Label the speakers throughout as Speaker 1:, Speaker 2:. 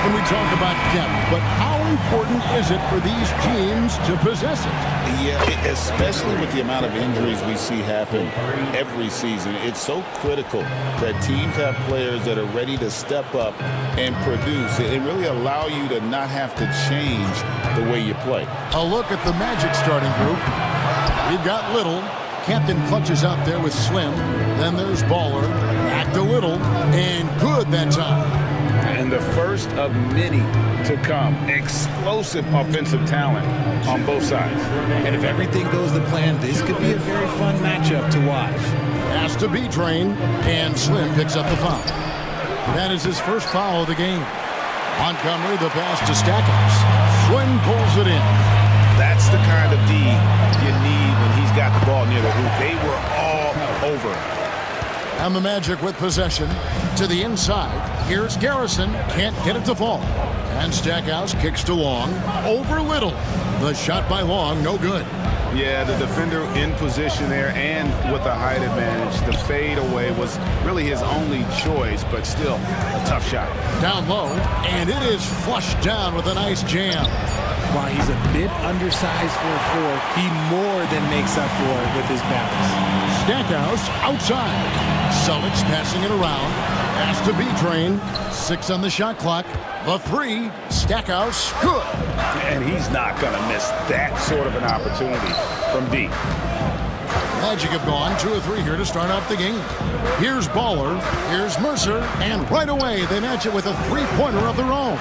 Speaker 1: often we talk about depth, but how important is it for these teams to possess it?
Speaker 2: Yeah, especially with the amount of injuries we see happen every season. It's so critical that teams have players that are ready to step up and produce and really allow you to not have to change the way you play.
Speaker 1: A look at the Magic starting group. We've got Little. Captain clutches out there with Slim. Then there's Baller. Back to Little. And good that time.
Speaker 2: And the first of many to come. Explosive offensive talent on both sides.
Speaker 3: And if everything goes to plan, this could be a very fun matchup to watch.
Speaker 1: Pass to B-Train. And Slim picks up the foul. That is his first foul of the game. Montgomery, the pass to Stackhouse. Slim pulls it in.
Speaker 2: That's the kind of D you need when he's got the ball near the hoop. They were all over him.
Speaker 1: And the Magic with possession to the inside. Here's Garrison. Can't get it to fall. And Stackhouse kicks to Long. Over Little. The shot by Long, no good.
Speaker 2: Yeah, the defender in position there and with the height advantage. The fade away was really his only choice, but still a tough shot.
Speaker 1: Down low, and it is flushed down with a nice jam.
Speaker 3: While he's a bit undersized for a four, he more than makes up for it with his bounce.
Speaker 1: Stackhouse outside. Celtics passing it around. Pass to B-Train. 6 on the shot clock. The 3. Stackhouse. Good.
Speaker 2: And he's not going to miss that sort of an opportunity from deep.
Speaker 1: Magic have gone 2 of 3 here to start out the game. Here's Baller. Here's Mercer. And right away, they match it with a 3-pointer of their own.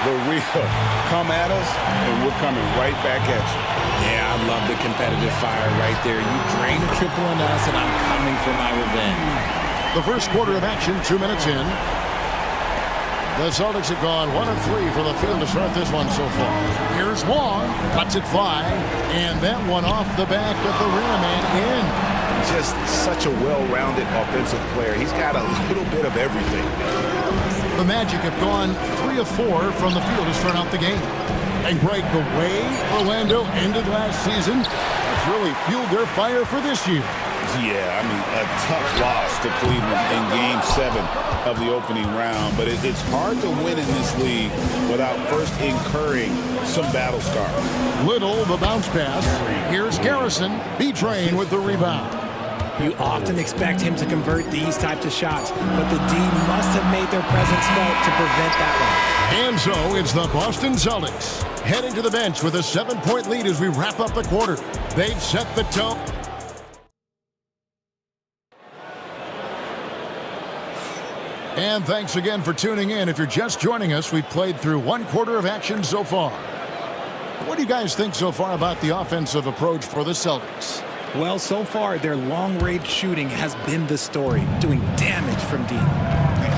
Speaker 2: The real come at us, and we're coming right back at you.
Speaker 3: Yeah, I love the competitive fire right there. You drain a triple on us, and I'm coming for my revenge.
Speaker 1: The first quarter of action, 2 minutes in. The Celtics have gone 1 of 3 for the field to start this one so far. Here's Wong, cuts it 5, and that one off the back of the rim and in.
Speaker 2: Just such a well-rounded offensive player. He's got a little bit of everything.
Speaker 1: The Magic have gone 3 of 4 from the field to start out the game. And Greg, the way Orlando ended last season has really fueled their fire for this year.
Speaker 2: Yeah, I mean, a tough loss to Cleveland in Game 7 of the opening round. But it's hard to win in this league without first incurring some battle scars.
Speaker 1: Little, the bounce pass. Here's Garrison. B-Train with the rebound.
Speaker 3: You often expect him to convert these types of shots, but the D must have made their presence felt to prevent that one.
Speaker 1: And so it's the Boston Celtics heading to the bench with a 7-point lead as we wrap up the quarter. They've set the tone. And thanks again for tuning in. If you're just joining us, we've played through 1 quarter of action so far. What do you guys think so far about the offensive approach for the Celtics?
Speaker 3: Well, so far, their long-range shooting has been the story, doing damage from deep.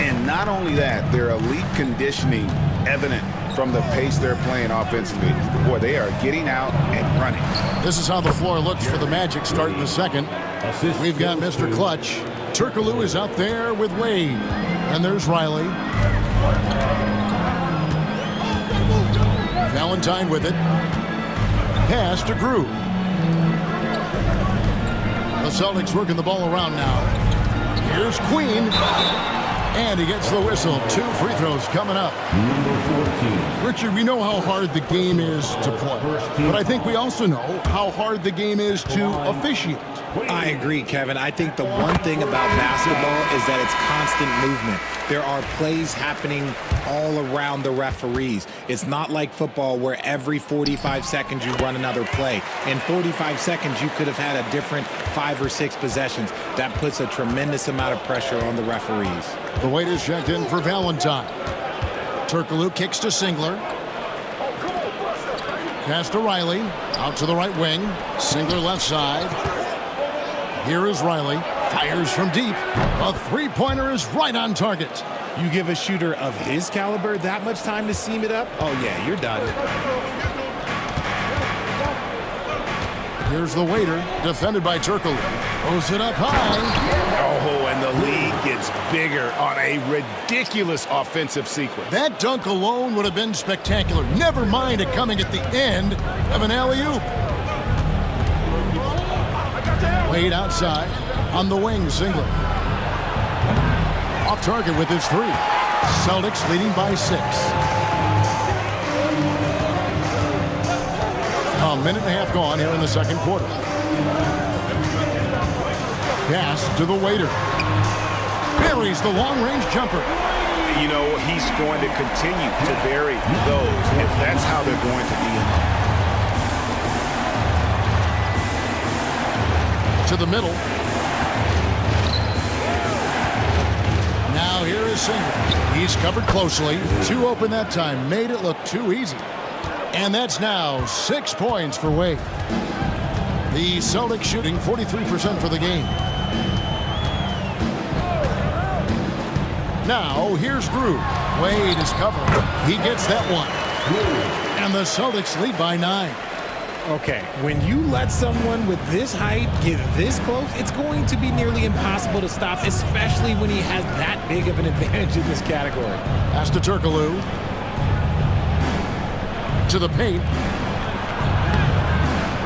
Speaker 2: And not only that, their elite conditioning evident from the pace they're playing offensively. Boy, they are getting out and running.
Speaker 1: This is how the floor looks for the Magic starting the second. We've got Mr. Clutch. Turkoglu is out there with Wade. And there's Riley. Valentine with it. Pass to Grew. The Celtics working the ball around now. Here's Queen. And he gets the whistle. 2 free throws coming up.
Speaker 4: Number 14.
Speaker 1: Richard, we know how hard the game is to play. But I think we also know how hard the game is to officiate.
Speaker 3: I agree, Kevin. I think the one thing about basketball is that it's constant movement. There are plays happening all around the referees. It's not like football where every 45 seconds you run another play. In 45 seconds, you could have had a different 5 or 6 possessions. That puts a tremendous amount of pressure on the referees.
Speaker 1: The weight is checked in for Valentine. Turkoglu kicks to Singler. Pass to Riley. Out to the right wing. Singler left side. Here is Riley. Fires from deep. A 3-pointer is right on target.
Speaker 3: You give a shooter of his caliber that much time to seam it up? Oh, yeah, you're done.
Speaker 1: Here's the waiter. Defended by Turkoglu. Throws it up high.
Speaker 2: Oh, and the lead gets bigger on a ridiculous offensive sequence.
Speaker 1: That dunk alone would have been spectacular. Never mind it coming at the end of an alley-oop. Wade outside. On the wing, Singler. Off target with his 3. Celtics leading by 6. A minute and a half gone here in the second quarter. Pass to the waiter. Buries the long-range jumper.
Speaker 2: You know, he's going to continue to bury those if that's how they're going to be.
Speaker 1: To the middle. Now here is Singer. He's covered closely. 2 open that time. Made it look too easy. And that's now 6 points for Wade. The Celtics shooting 43% for the game. Now here's Drew. Wade is covering. He gets that one. And the Celtics lead by 9.
Speaker 3: Okay, when you let someone with this height get this close, it's going to be nearly impossible to stop, especially when he has that big of an advantage in this category.
Speaker 1: Pass to Turkoglu. To the paint.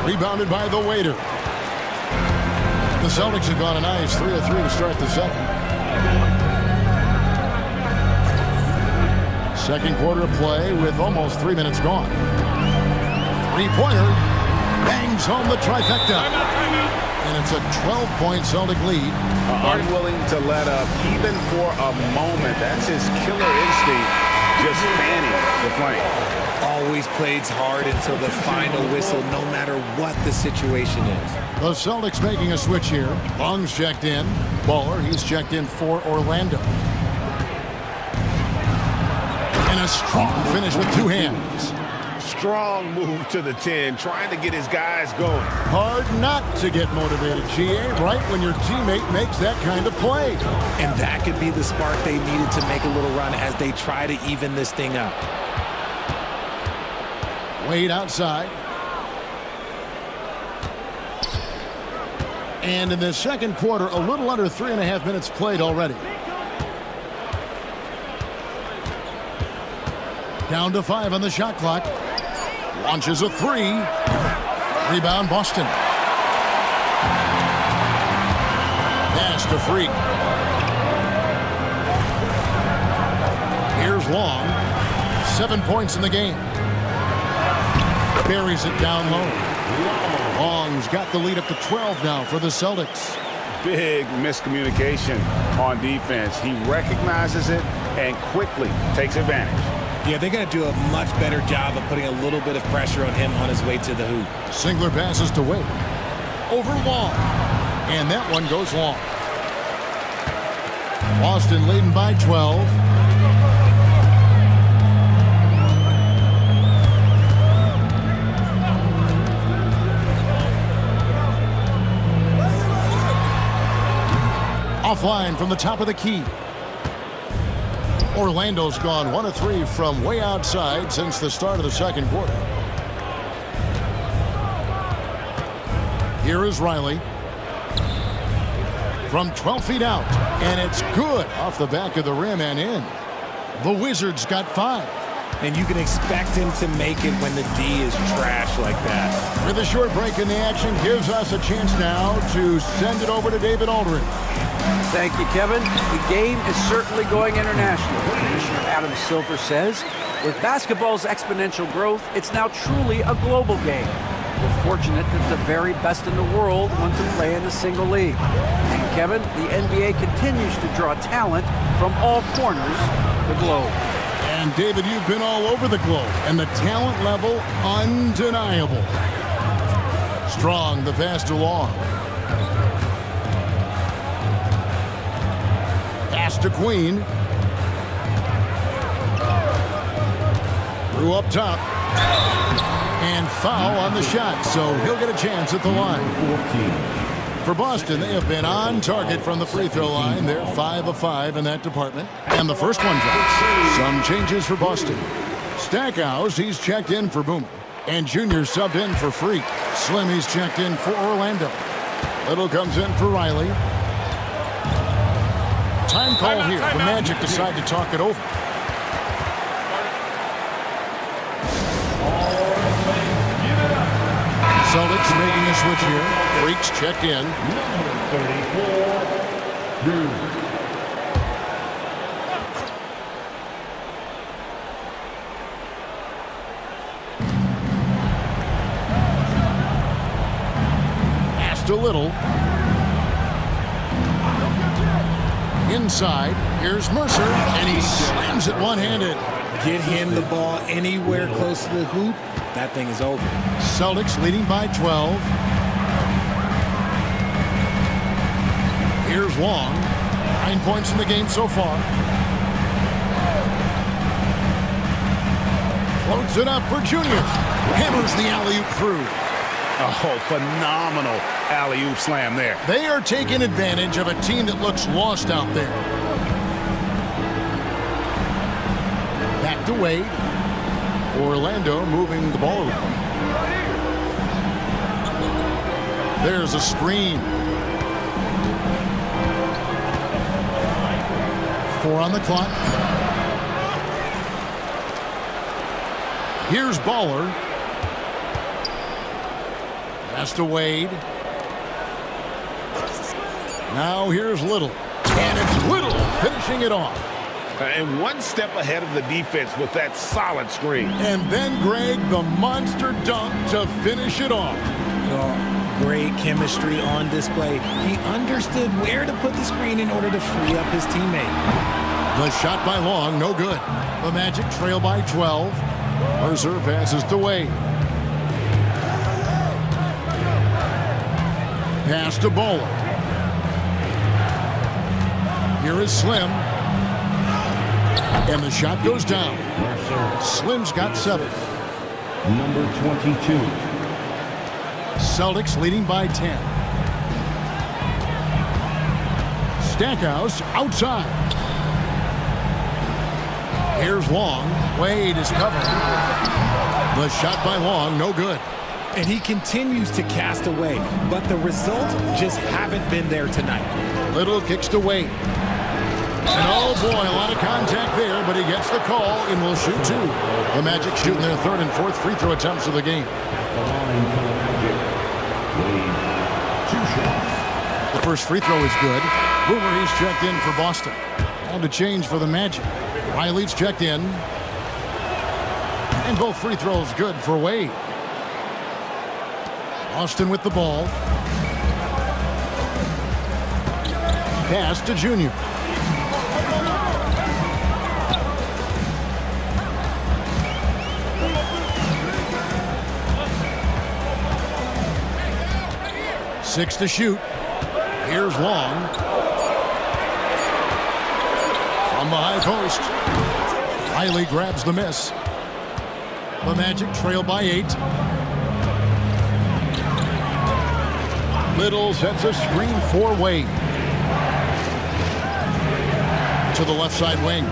Speaker 1: Rebounded by the waiter. The Celtics have gone a nice 3 of 3 to start the second. Second quarter of play with almost 3 minutes gone. Three-pointer bangs home the trifecta. And it's a 12-point Celtic lead.
Speaker 2: Unwilling to let up even for a moment. That's his killer instinct, just fanning the flame.
Speaker 3: Always plays hard until the final whistle, no matter what the situation is.
Speaker 1: The Celtics making a switch here. Long's checked in. Baller, he's checked in for Orlando. And a strong finish with 2 hands.
Speaker 2: Strong move to the 10, trying to get his guys going.
Speaker 1: Hard not to get motivated, GA, right when your teammate makes that kind of play.
Speaker 3: And that could be the spark they needed to make a little run as they try to even this thing up.
Speaker 1: Wade outside. And in the second quarter, a little under 3.5 minutes played already. Down to 5 on the shot clock. Launches a 3. Rebound Boston. Pass to Freak. Here's Long. 7 points in the game. Buries it down low. Long's got the lead up to 12 now for the Celtics.
Speaker 2: Big miscommunication on defense. He recognizes it and quickly takes advantage.
Speaker 3: Yeah, they got to do a much better job of putting a little bit of pressure on him on his way to the hoop.
Speaker 1: Singler passes to Wade. Over Long. And that one goes long. Boston leading by 12. Offline from the top of the key. Orlando's gone 1 of 3 from way outside since the start of the second quarter. Here is Riley. From 12 feet out. And it's good off the back of the rim and in. The Wizards got 5.
Speaker 3: And you can expect him to make it when the D is trash like that.
Speaker 1: With a short break in the action, gives us a chance now to send it over to David Aldridge.
Speaker 5: Thank you, Kevin. The game is certainly going international. Commissioner Adam Silver says, with basketball's exponential growth, it's now truly a global game. We're fortunate that the very best in the world want to play in a single league. And Kevin, the NBA continues to draw talent from all corners of the globe.
Speaker 1: And David, you've been all over the globe, and the talent level undeniable. Strong, the pass to Long. Pass to Queen. Drew up top. And foul on the shot, so he'll get a chance at the line.
Speaker 4: 14.
Speaker 1: For Boston, they have been on target from the free throw line. They're 5 of 5 in that department. And the first one drops. Some changes for Boston. Stackhouse, he's checked in for Boomer. And Junior subbed in for Freak. Slim, he's checked in for Orlando. Little comes in for Riley. Time call here. The Magic decide to talk it over. Celtics making a switch here. Freaks checked in. to Little. Inside, here's Mercer, and he slams it one-handed.
Speaker 3: Get him the ball anywhere close to the hoop, that thing is over.
Speaker 1: Celtics leading by 12. Here's Wong. 9 points in the game so far. Floats it up for Junior. Hammers the alley-oop through.
Speaker 2: Oh, phenomenal alley-oop slam there.
Speaker 1: They are taking advantage of a team that looks lost out there. Back to Wade. Orlando moving the ball around. There's a screen. 4 on the clock. Here's Baller. Pass to Wade. Now here's Little. And it's Little finishing it off.
Speaker 2: And one step ahead of the defense with that solid screen.
Speaker 1: And then Greg, the monster dunk to finish it off.
Speaker 3: Great chemistry on display. He understood where to put the screen in order to free up his teammate.
Speaker 1: The shot by Long, no good. The Magic trail by 12. Mercer passes to Wade. Pass to Bowler. Here is Slim. And the shot goes down. Slim's got 7.
Speaker 4: Number 22.
Speaker 1: Celtics leading by 10. Stackhouse outside. Here's Long. Wade is covered. The shot by Long, no good.
Speaker 3: And he continues to cast away, but the results just haven't been there tonight.
Speaker 1: Little kicks to Wade. And oh boy, a lot of contact there, but he gets the call and will shoot 2. The Magic shooting their 3rd and 4th free throw attempts of the game.
Speaker 4: The line for the Magic. Wade, 2 shots.
Speaker 1: The first free throw is good. Boomer, he's checked in for Boston. And a change for the Magic. Riley's checked in. And both free throws good for Wade. Austin with the ball. Pass to Junior. Six to shoot. Here's Long. From the high post. Riley grabs the miss. The Magic trail by 8. Little sets a screen for Wade. To the left side wing.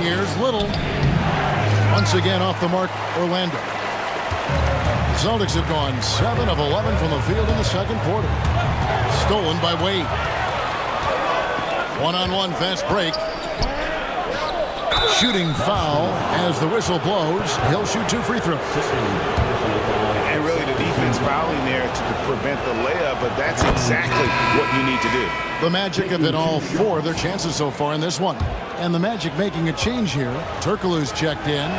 Speaker 1: Here's Little. Once again off the mark, Orlando. The Celtics have gone 7 of 11 from the field in the second quarter. Stolen by Wade. One-on-one fast break. Shooting foul as the whistle blows. He'll shoot 2 free throws.
Speaker 2: And really the defense fouling there to prevent the layup, but that's exactly what you need to do.
Speaker 1: The Magic have hit all 4 of their chances so far in this one. And the Magic making a change here. Turkoglu's checked in,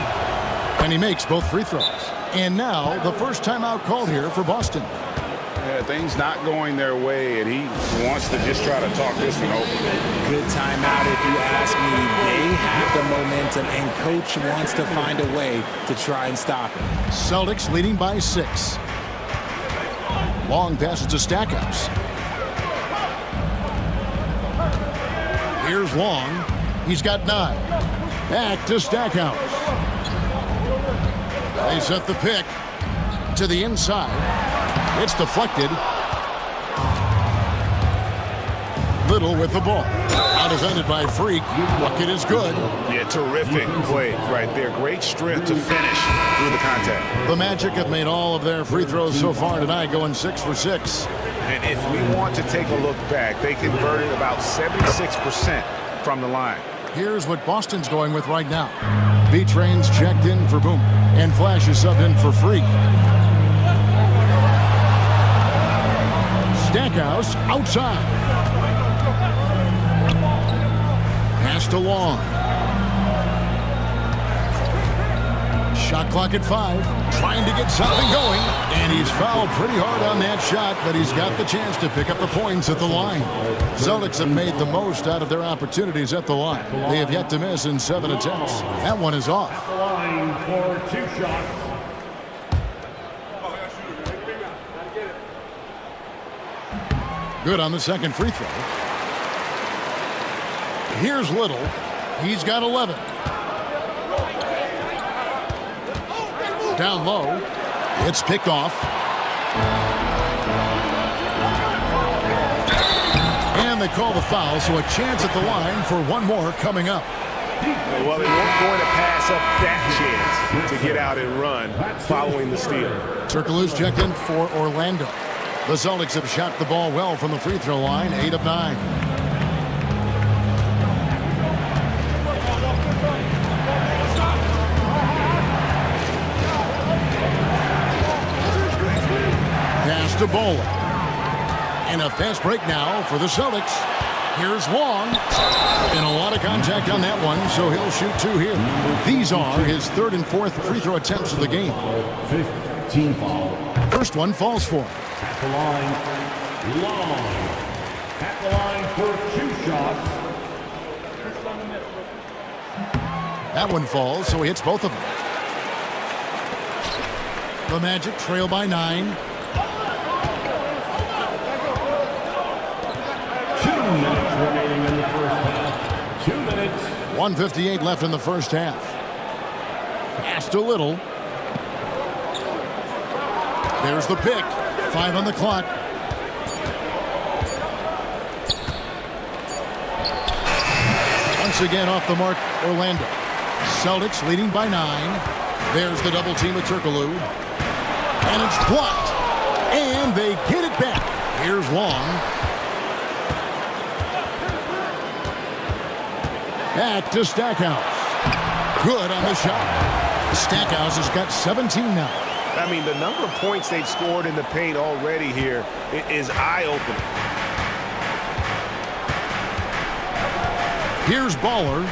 Speaker 1: and he makes both free throws. And now the first timeout called here for Boston.
Speaker 2: Yeah, things not going their way, and he wants to just try to talk this one over.
Speaker 3: Good timeout if you ask me. They have the momentum, and coach wants to find a way to try and stop it.
Speaker 1: Celtics leading by 6. Long passes to Stackhouse. Here's Long. He's got 9. Back to Stackhouse. They set the pick to the inside. It's deflected. Little with the ball. Out defended by Freak. Bucket is good.
Speaker 2: Yeah, terrific play right there. Great strength to finish through the contact.
Speaker 1: The Magic have made all of their free throws so far tonight, going 6 for 6.
Speaker 2: And if we want to take a look back, they converted about 76% from the line.
Speaker 1: Here's what Boston's going with right now. B-Train's checked in for Boom. And Flash is subbed in for Freak. Stackhouse outside. Pass to Long. Shot clock at 5. Trying to get something going. And he's fouled pretty hard on that shot, but he's got the chance to pick up the points at the line. Celtics have made the most out of their opportunities at the line. They have yet to miss in 7 attempts. That one is off.
Speaker 4: The line for 2 shots.
Speaker 1: Good on the second free throw. Here's Little. He's got 11. Down low. It's picked off. And they call the foul, so a chance at the line for one more coming up.
Speaker 6: Well, they weren't going to pass up that chance to get out and run following the steal.
Speaker 1: Turkoglu's checked in for Orlando. The Celtics have shot the ball well from the free throw line, 8 of 9. Pass to Bowler. And a fast break now for the Celtics. Here's Wong. And a lot of contact on that one, so he'll shoot 2 here. These are his 3rd and 4th free throw attempts of the game.
Speaker 4: 15 foul.
Speaker 1: First one falls for him.
Speaker 4: At the line, Long. At the line for 2 shots.
Speaker 1: That one falls, so he hits both of them. The Magic trail by 9.
Speaker 4: 2 minutes remaining in the first half. 2 minutes.
Speaker 1: 1:58 left in the first half. Pass to Little. There's the pick. 5 on the clock. Once again off the mark, Orlando. Celtics leading by 9. There's the double team of Turkoglu. And it's blocked. And they get it back. Here's Long. Back to Stackhouse. Good on the shot. Stackhouse has got 17 now.
Speaker 6: I mean, the number of points they've scored in the paint already here is eye-opening.
Speaker 1: Here's Baller.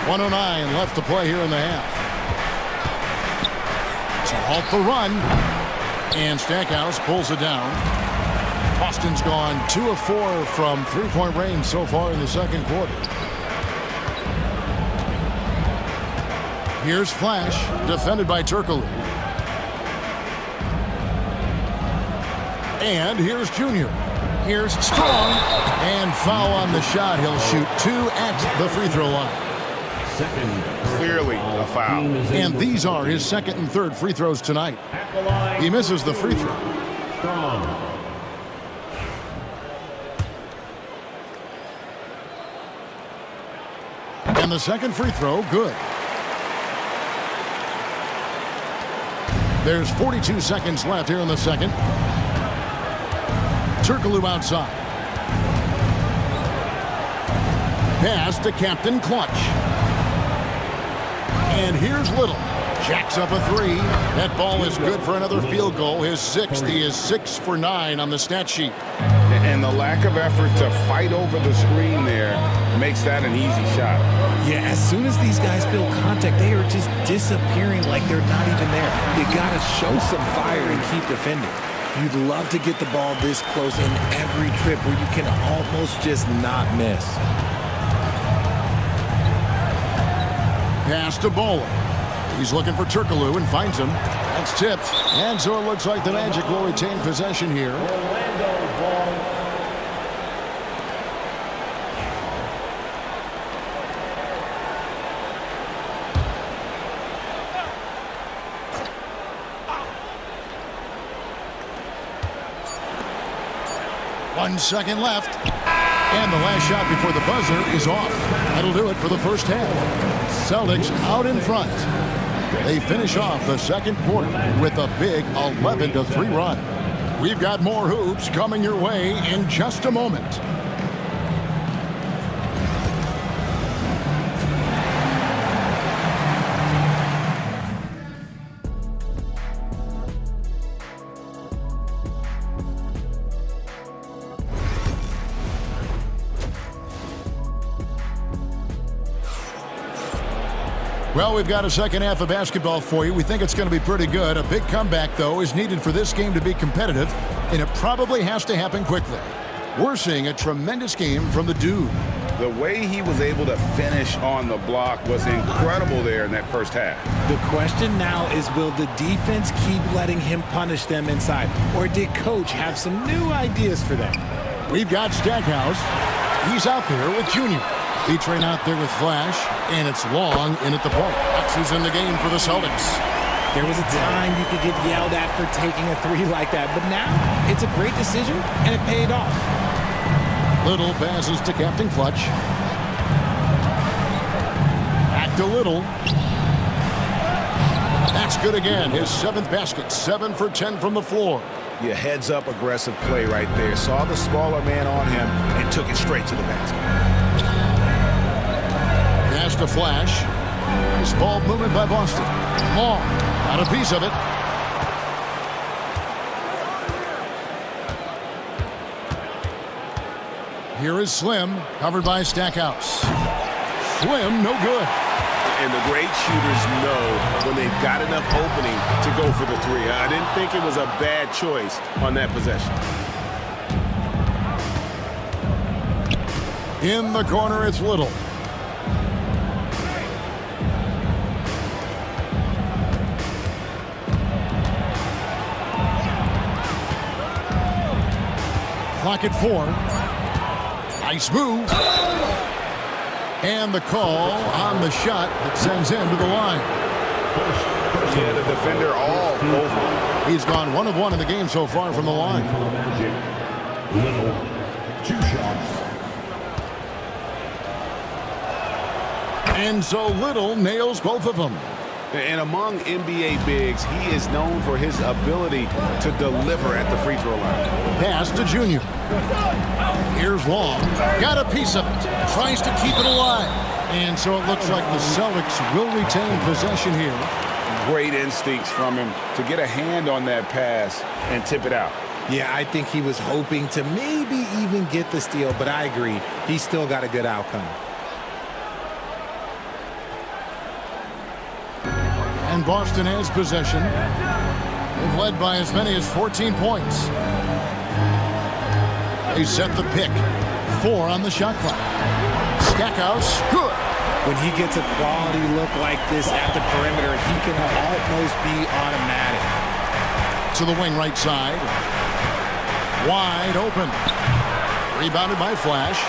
Speaker 1: 1:09 left to play here in the half. To halt the run. And Stackhouse pulls it down. Boston's gone 2 of 4 from three-point range so far in the second quarter. Here's Flash, defended by Turkoglu. And here's Junior. Here's Strong. And foul on the shot. He'll shoot 2 at the free throw line.
Speaker 4: Second.
Speaker 6: Clearly a foul.
Speaker 1: And these are his second and third free throws tonight.
Speaker 4: At the line.
Speaker 1: He misses the free throw.
Speaker 4: Strong.
Speaker 1: And the second free throw, good. There's 42 seconds left here in the second. Turkoglu outside. Pass to Captain Clutch. And here's Little. Jacks up a 3. That ball is good for another field goal. His 6th. He is 6 for 9 on the stat sheet.
Speaker 2: And the lack of effort to fight over the screen there makes that an easy shot.
Speaker 3: Yeah, as soon as these guys feel contact, they are just disappearing like they're not even there. You got to show some fire and keep defending. You'd love to get the ball this close in every trip where you can almost just not miss.
Speaker 1: Pass to Bowler. He's looking for Turkoglu and finds him. That's tipped. And so it looks like the Magic will retain possession here.
Speaker 4: Orlando ball.
Speaker 1: One second left. And the last shot before the buzzer is off. That'll do it for the first half. Celtics out in front. They finish off the second quarter with a big 11-3 run. We've got more hoops coming your way in just a moment. Well, we've got a second half of basketball for you. We think it's going to be pretty good. A big comeback, though, is needed for this game to be competitive, and it probably has to happen quickly. We're seeing a tremendous game from the dude.
Speaker 2: The way he was able to finish on the block was incredible there in that first half.
Speaker 3: The question now is, will the defense keep letting him punish them inside, or did Coach have some new ideas for them?
Speaker 1: We've got Stackhouse. He's out there with Junior. Featuring out there with Flash, and it's Long in at the point. That's who's in the game for the Celtics.
Speaker 3: There was a time you could get yelled at for taking a three like that, but now it's a great decision, and it paid off.
Speaker 1: Little passes to Captain Clutch. Back to Little. That's good again. His 7th basket. 7 for 10 from the floor.
Speaker 2: Yeah, heads-up aggressive play right there. Saw the smaller man on him and took it straight to the basket.
Speaker 1: Pass to Flash. Nice ball movement by Boston. Long. Got a piece of it. Here is Slim, covered by Stackhouse. Slim, no good.
Speaker 6: And the great shooters know when they've got enough opening to go for the three. I didn't think it was a bad choice on that possession.
Speaker 1: In the corner, it's Little. Clock at 4. Nice move. And the call on the shot that sends him to the line.
Speaker 6: Yeah, the defender all over.
Speaker 1: He's gone 1 of 1 in the game so far from the line.
Speaker 4: Little, 2 shots.
Speaker 1: And so Little nails both of them.
Speaker 2: And among NBA bigs, he is known for his ability to deliver at the free throw line.
Speaker 1: Pass to Junior. Here's Long. Got a piece of it. Tries to keep it alive. And so it looks like the Celtics will retain possession here.
Speaker 2: Great instincts from him to get a hand on that pass and tip it out.
Speaker 3: Yeah, I think he was hoping to maybe even get the steal, but I agree. He still got a good outcome.
Speaker 1: And Boston has possession. They've led by as many as 14 points. They set the pick. 4 on the shot clock. Stackhouse, good.
Speaker 3: When he gets a quality look like this at the perimeter, he can almost be automatic.
Speaker 1: To the wing right side. Wide open. Rebounded by Flash.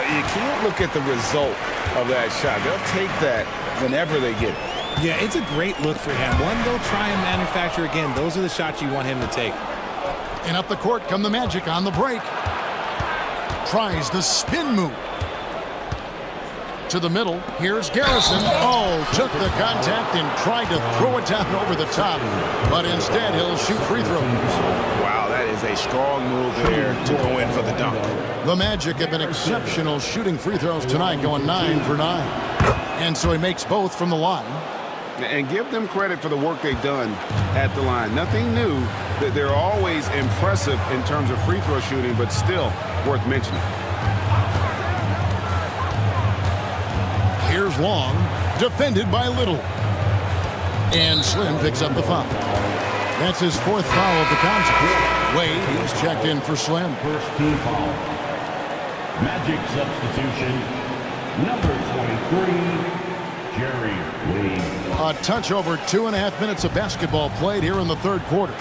Speaker 2: You can't look at the result of that shot. They'll take that whenever they get it.
Speaker 3: Yeah, it's a great look for him. One they'll try and manufacture again. Those are the shots you want him to take.
Speaker 1: And up the court come the Magic on the break. Tries the spin move. To the middle. Here's Garrison. Oh, took the contact and tried to throw it down over the top. But instead, he'll shoot free throws.
Speaker 2: Wow, that is a strong move there to go in for the dunk.
Speaker 1: The Magic have been exceptional shooting free throws tonight, going 9 for 9. And so he makes both from the line.
Speaker 2: And give them credit for the work they've done at the line. Nothing new. That they're always impressive in terms of free throw shooting, but still worth mentioning.
Speaker 1: Here's Long, defended by Little. And Slim picks up the foul. That's his 4th foul of the contest. Wade, he's checked in for Slim.
Speaker 4: First team foul. Magic substitution, number 23, Jerry Wade.
Speaker 1: A touch over 2.5 minutes of basketball played here in the 3rd quarter.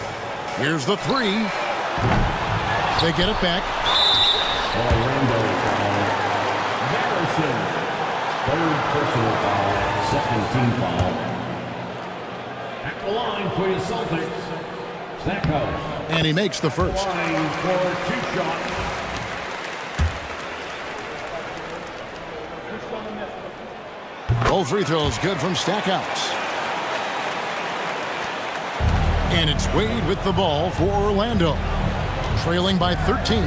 Speaker 1: Here's the 3. They get it back.
Speaker 4: Orlando foul. Garrison, 3rd personal foul, 2nd team foul. At the line for your Celtics, Stackhouse.
Speaker 1: And he makes the first.
Speaker 4: Line for 2 shots.
Speaker 1: Both free throws good from Stackhouse. And it's Wade with the ball for Orlando. Trailing by 13.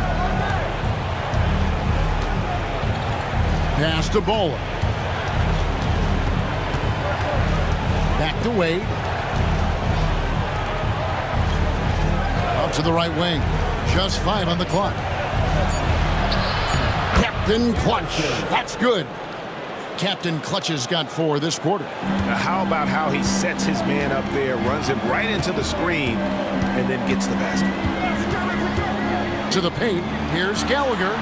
Speaker 1: Pass to Bowler. Back to Wade. Out to the right wing. Just 5 on the clock. Captain Clutch. That's good. Captain Clutch has got 4 this quarter.
Speaker 6: Now, how about how he sets his man up there, runs him right into the screen, and then gets the basket.
Speaker 1: To the paint, here's Gallagher.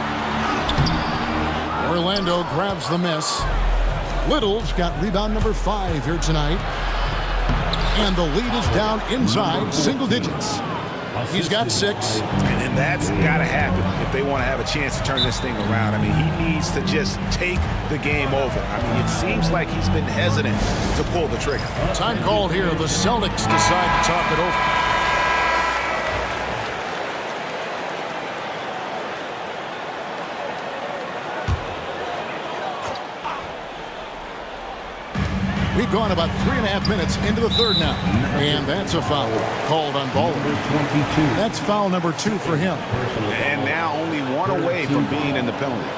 Speaker 1: Orlando grabs the miss. Little's got rebound number 5 here tonight. And the lead is down inside single digits. He's got 6.
Speaker 6: And then that's got to happen if they want to have a chance to turn this thing around. I mean, he needs to just take the game over. I mean, it seems like he's been hesitant to pull the trigger.
Speaker 1: Time called here. The Celtics decide to talk it over. We've gone about 3.5 minutes into the third now. And that's a foul called on Baller. That's foul number 2 for him.
Speaker 6: And now only 1 away from being in the penalty.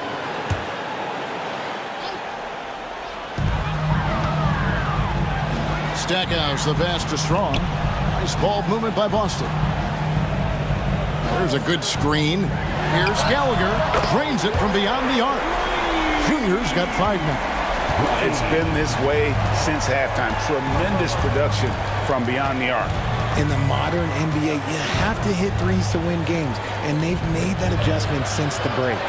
Speaker 1: Stackhouse, the pass to Strong. Nice ball movement by Boston. There's a good screen. Here's Gallagher. Drains it from beyond the arc. Junior's got 5 now.
Speaker 6: It's been this way since halftime. Tremendous production from beyond the arc.
Speaker 3: In the modern NBA, you have to hit threes to win games, and they've made that adjustment since the break.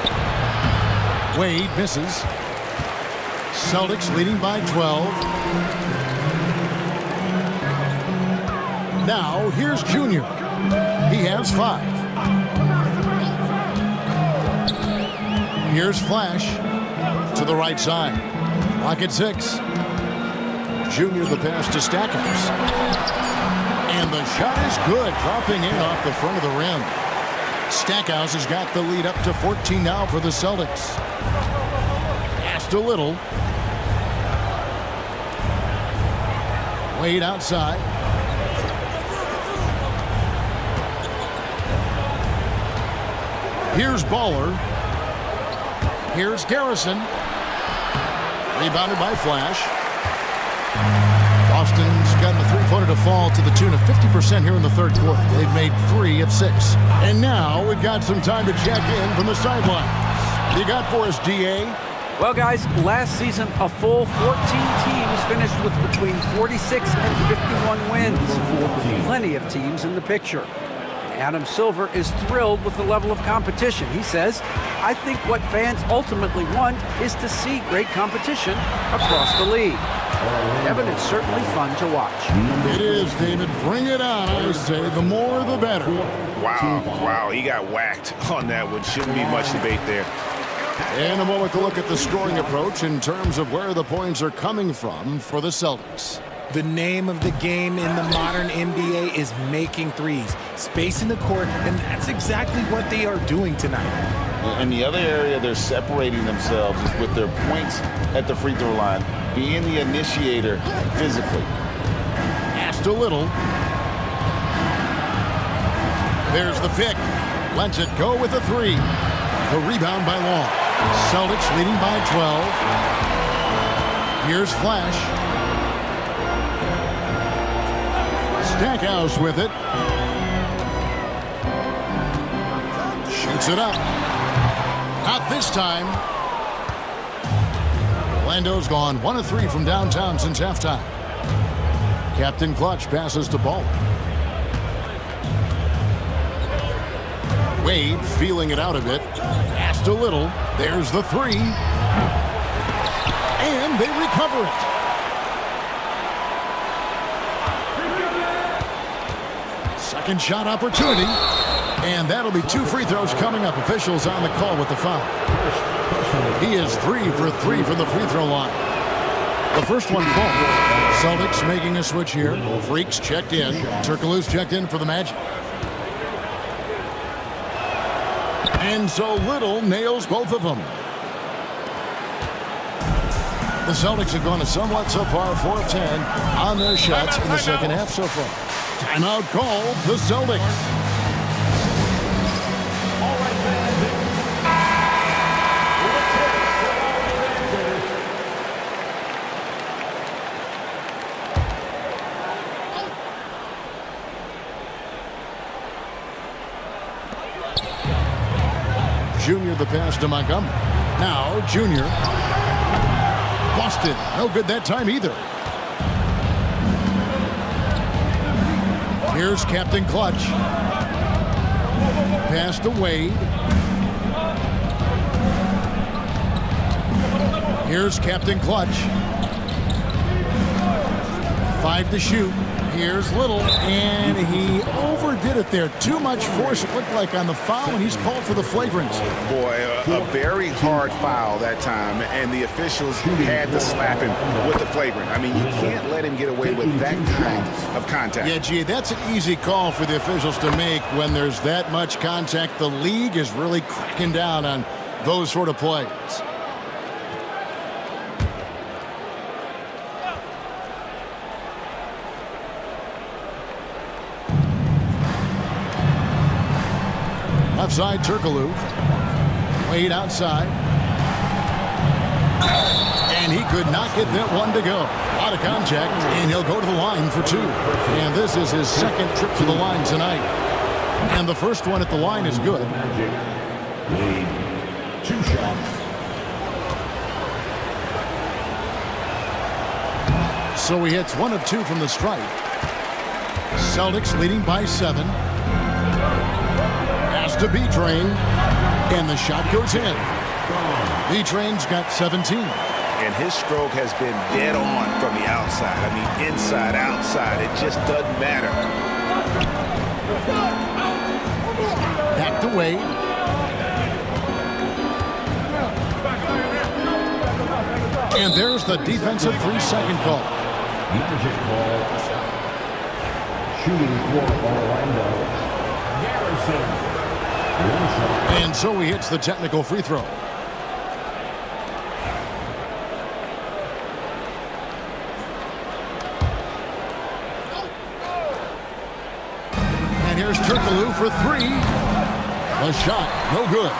Speaker 1: Wade misses. Celtics leading by 12. Now, here's Junior. He has 5. Here's Flash to the right side. Lock at 6. Junior the pass to Stackhouse. And the shot is good, dropping in off the front of the rim. Stackhouse has got the lead up to 14 now for the Celtics. Pass to Little. Wade outside. Here's Baller. Here's Garrison. Rebounded by Flash. Boston's gotten the three-pointer to fall to the tune of 50% here in the third quarter. They've made 3 of 6. And now we've got some time to check in from the sidelines. What do you got for us, DA?
Speaker 5: Well, guys, last season, a full 14 teams finished with between 46 and 51 wins. Plenty of teams in the picture. Adam Silver is thrilled with the level of competition. He says, I think what fans ultimately want is to see great competition across the league. Kevin, it's certainly fun to watch.
Speaker 1: It is, David. Bring it on, I say. The more, the better.
Speaker 6: Wow, he got whacked on that one. Shouldn't be much debate there.
Speaker 1: In a moment to look at the scoring approach in terms of where the points are coming from for the Celtics.
Speaker 3: The name of the game in the modern NBA is making threes, spacing the court, and that's exactly what they are doing tonight.
Speaker 2: And the other area they're separating themselves is with their points at the free throw line, being the initiator physically.
Speaker 1: Pass to Little. There's the pick. Lets it go with a 3. The rebound by Long. Celtics leading by 12. Here's Flash. Stackhouse with it. Shoots it up. Not this time. Orlando's gone 1 of 3 from downtown since halftime. Captain Clutch passes to Ball. Wade feeling it out a bit. Pass to Little. There's the 3. And they recover it. Second shot opportunity. And that'll be 2 free throws coming up. Officials on the call with the foul. He is 3 for 3 from the free throw line. The first one falls. Celtics making a switch here. Freaks checked in. Turkoglu's checked in for the Magic. And so Little nails both of them. The Celtics have gone a somewhat subpar 4 of 10 on their shots in the second half so far. Timeout called the Celtics. Junior the pass to Montgomery. Now Junior. Lost it. No good that time either. Here's Captain Clutch. Pass to Wade. Here's Captain Clutch. 5 to shoot. Here's Little, and he overdid it there. Too much force, it looked like, on the foul, and he's called for the flagrant.
Speaker 6: Boy, a very hard foul that time, and the officials had to slap him with the flagrant. I mean, you can't let him get away with that kind of contact.
Speaker 1: Yeah, gee, that's an easy call for the officials to make when there's that much contact. The league is really cracking down on those sort of plays. Left side, Turkoglu. Wade outside. And he could not get that one to go. Out of contact, and he'll go to the line for 2. And this is his second trip to the line tonight. And the first one at the line is good.
Speaker 4: Wade, 2 shots.
Speaker 1: So he hits 1 of 2 from the stripe. Celtics leading by 7. To B-Train, and the shot goes in. B-Train's got 17.
Speaker 6: And his stroke has been dead on from the outside. I mean, inside, outside, it just doesn't matter.
Speaker 1: Back to Wade. And there's the defensive 3-second call.
Speaker 4: Magic ball. Shooting for Orlando. Garrison.
Speaker 1: And so he hits the technical free throw. And here's Turkoglu for 3. A shot, no good.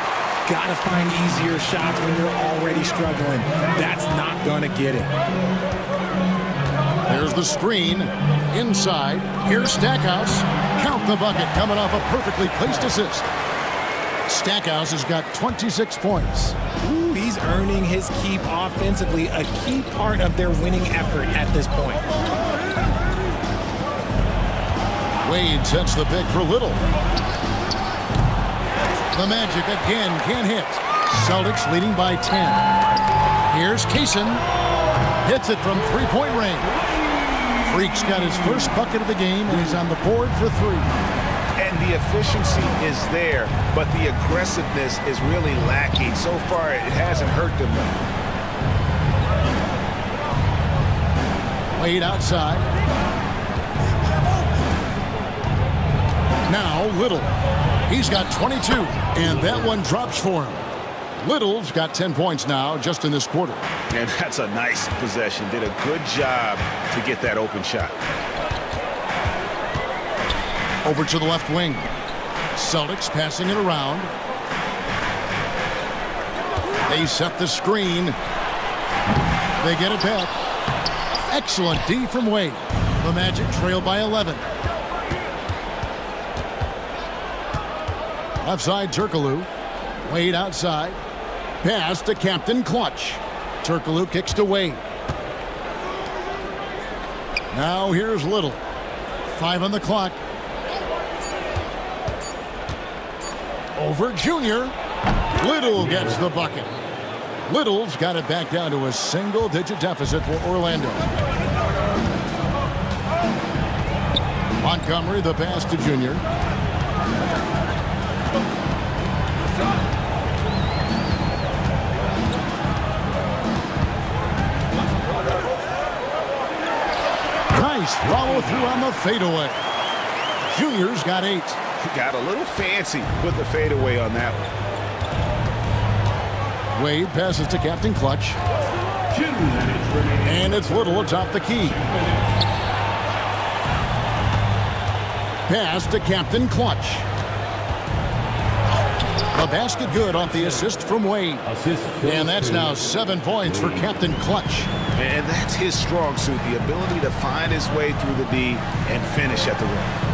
Speaker 3: Gotta find easier shots when you're already struggling. That's not gonna get it.
Speaker 1: There's the screen. Inside. Here's Stackhouse. Count the bucket coming off a perfectly placed assist. Stackhouse has got 26 points.
Speaker 3: Ooh, he's earning his keep offensively, a key part of their winning effort at this point.
Speaker 1: Wade sets the pick for Little. The Magic again can't hit. Celtics leading by 10. Here's Kaysen. Hits it from three-point range. Freak's got his first bucket of the game, and he's on the board for 3.
Speaker 6: And the efficiency is there, but the aggressiveness is really lacking. So far, it hasn't hurt them.
Speaker 1: Wade outside. Now Little. He's got 22, and that one drops for him. Little's got 10 points now just in this quarter.
Speaker 6: And that's a nice possession. Did a good job to get that open shot.
Speaker 1: Over to the left wing. Celtics passing it around. They set the screen. They get it back. Excellent D from Wade. The Magic trail by 11. Left side, Turkoglu. Wade outside. Pass to Captain Clutch. Turkoglu kicks to Wade. Now here's Little. 5 on the clock. Over Junior. Little gets the bucket. Little's got it back down to a single-digit deficit for Orlando. Montgomery, the pass to Junior. Nice follow-through on the fadeaway. Junior's got 8.
Speaker 6: Got a little fancy with the fadeaway on that one.
Speaker 1: Wade passes to Captain Clutch. And it's Little atop the key. Pass to Captain Clutch. The basket good off the assist from Wade. And that's now 7 points for Captain Clutch.
Speaker 6: And that's his strong suit, the ability to find his way through the D and finish at the rim.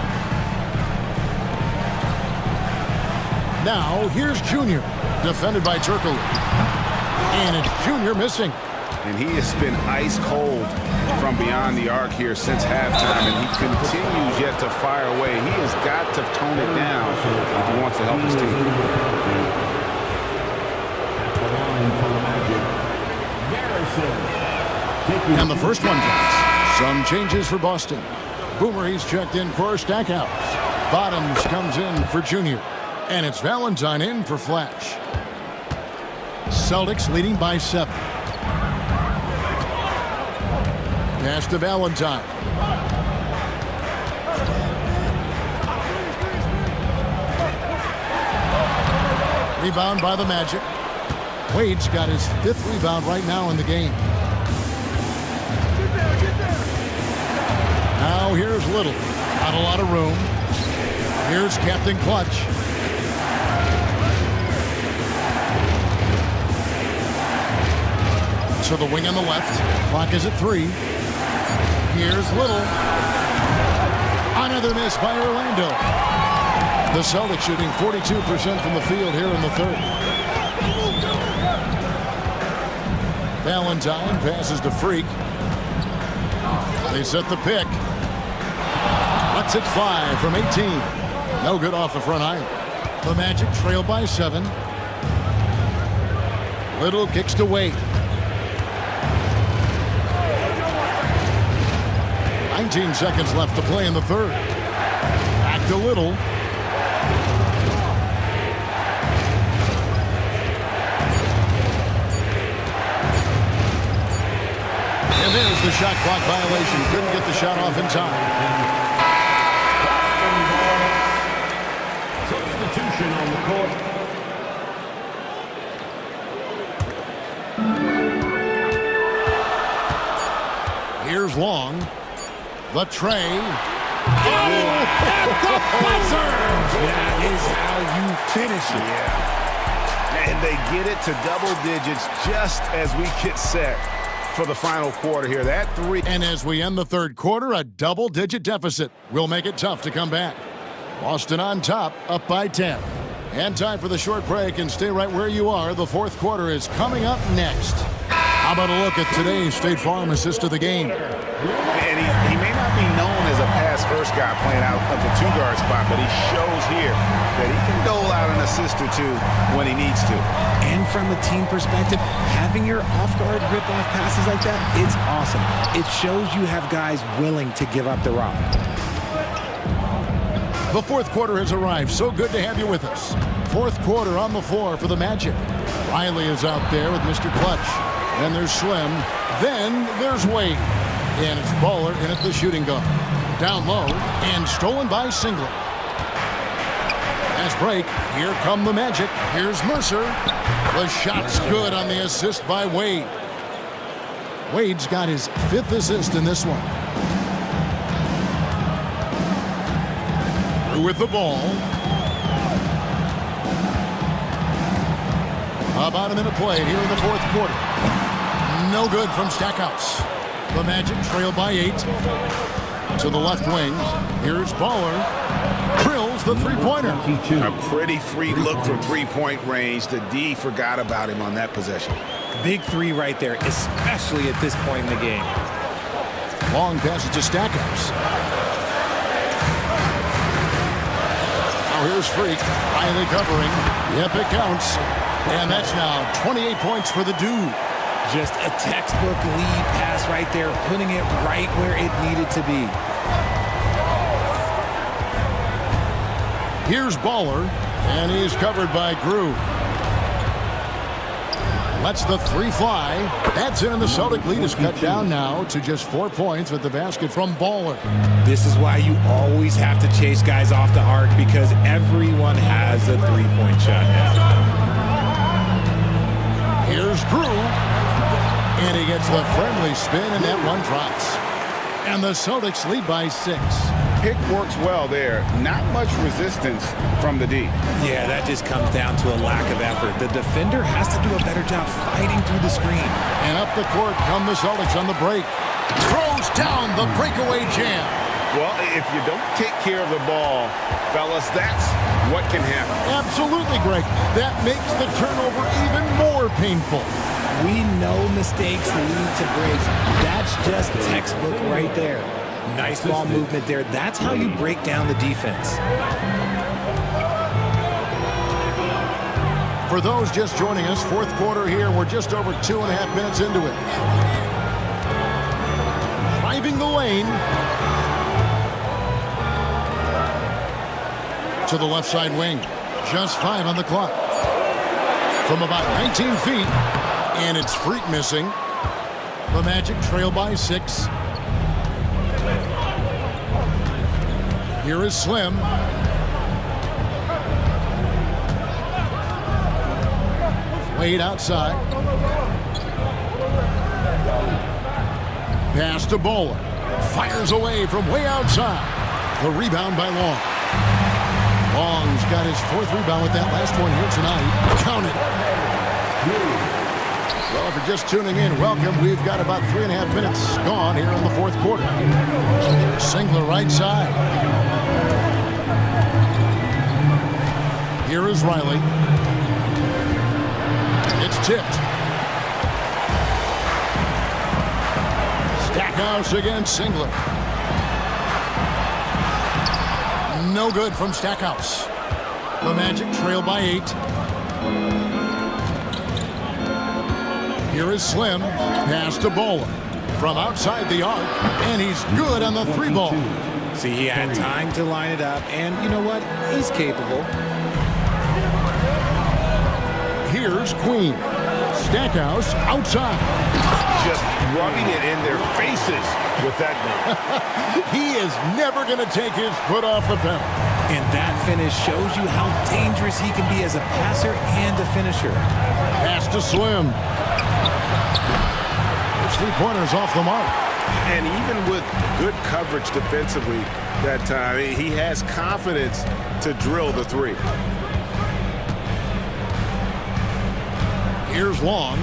Speaker 1: Now, here's Junior, defended by Turkoglu. And it's Junior missing.
Speaker 6: And he has been ice cold from beyond the arc here since halftime, and he continues yet to fire away. He has got to tone it down if he wants to help his team.
Speaker 1: And the first one drops. Some changes for Boston. Boomer, he's checked in for Stackhouse. Bottoms comes in for Junior. And it's Valentine in for Flash. Celtics leading by 7. Pass to Valentine. Rebound by the Magic. Wade's got his 5th rebound right now in the game. Now here's Little. Not a lot of room. Here's Captain Clutch. To the wing on the left. Clock is at 3. Here's Little. Another miss by Orlando. The Celtics shooting 42% from the field here in the 3rd. Valentine passes to Freak. They set the pick. Lets it fly from 18. No good off the front iron. The Magic trail by 7. Little kicks to Wade. 19 seconds left to play in the 3rd. Back to Little. And there's the shot clock violation. Couldn't get the shot off in time.
Speaker 4: Substitution on the court.
Speaker 1: Here's Long. The tray. Oh, at the buzzer!
Speaker 3: That is how you finish it.
Speaker 6: Yeah. And they get it to double digits just as we get set for the final quarter here. That 3.
Speaker 1: And as we end the 3rd quarter, a double-digit deficit will make it tough to come back. Boston on top, up by 10. And time for the short break, and stay right where you are. The 4th quarter is coming up next. How about a look at today's State Farm assist of the game?
Speaker 6: And he may not be known as a pass-first guy playing out of the 2-guard spot, but he shows here that he can dole out an assist or 2 when he needs to.
Speaker 3: And from a team perspective, having your off-guard rip-off passes like that, it's awesome. It shows you have guys willing to give up the rock.
Speaker 1: The 4th quarter has arrived. So good to have you with us. 4th quarter on the floor for the Magic. Riley is out there with Mr. Clutch. Then there's Slim. Then there's Wade. And it's Baller in at the shooting guard. Down low and stolen by Singlet. Fast break. Here come the Magic. Here's Mercer. The shot's good on the assist by Wade. Wade's got his 5th assist in this one. Through with the ball. About a minute played here in the 4th quarter. No good from Stackhouse. The Magic trail by 8. To the left wing. Here's Baller. Drills the 3-pointer.
Speaker 6: A pretty free look from 3-point range. The D forgot about him on that possession.
Speaker 3: Big 3 right there, especially at this point in the game.
Speaker 1: Long passes to Stackhouse. Now here's Freak. Riley covering. Yep, it counts. And that's now 28 points for the dude.
Speaker 3: Just a textbook lead pass right there, putting it right where it needed to be.
Speaker 1: Here's Baller, and he's covered by Grew. Lets the 3 fly. That's in, and the Celtic lead is cut down now to just 4 points with the basket from Baller.
Speaker 3: This is why you always have to chase guys off the arc, because everyone has a 3-point shot now.
Speaker 1: Here's Drew. And he gets the friendly spin, and that one drops. And the Celtics lead by 6.
Speaker 2: Pick works well there. Not much resistance from the D.
Speaker 3: Yeah, that just comes down to a lack of effort. The defender has to do a better job fighting through the screen.
Speaker 1: And up the court come the Celtics on the break. Throws down the breakaway jam.
Speaker 6: Well, if you don't take care of the ball, fellas, that's what can happen.
Speaker 1: Absolutely, Greg. That makes the turnover even more painful.
Speaker 3: We know mistakes lead to breaks. That's just textbook right there. Nice ball movement there. That's how you break down the defense.
Speaker 1: For those just joining us, fourth quarter here. We're just over 2.5 minutes into it. Driving the lane. To the left side wing. Just 5 on the clock. From about 19 feet. And it's Freak missing. The Magic trail by 6. Here is Slim. Wade outside. Pass to Bowler. Fires away from way outside. The rebound by Long. Long's got his 4th rebound with that last one here tonight. Count it. Well, if you're just tuning in, welcome. We've got about 3.5 minutes gone here in the fourth quarter. Singler right side. Here is Riley. It's tipped. Stackhouse against Singler. No good from Stackhouse. The Magic trail by 8. Here is Slim. Pass to Bowler. From outside the arc. And he's good on the 3-ball.
Speaker 3: See, he had time to line it up. And you know what? He's capable.
Speaker 1: Here's Queen. Stackhouse outside.
Speaker 6: Just rubbing it in their faces with that move.
Speaker 1: He is never going to take his foot off the pedal.
Speaker 3: And that finish shows you how dangerous he can be as a passer and a finisher.
Speaker 1: Pass to Slim. His 3-pointers off the mark.
Speaker 6: And even with good coverage defensively that time, he has confidence to drill the 3.
Speaker 1: Here's Long.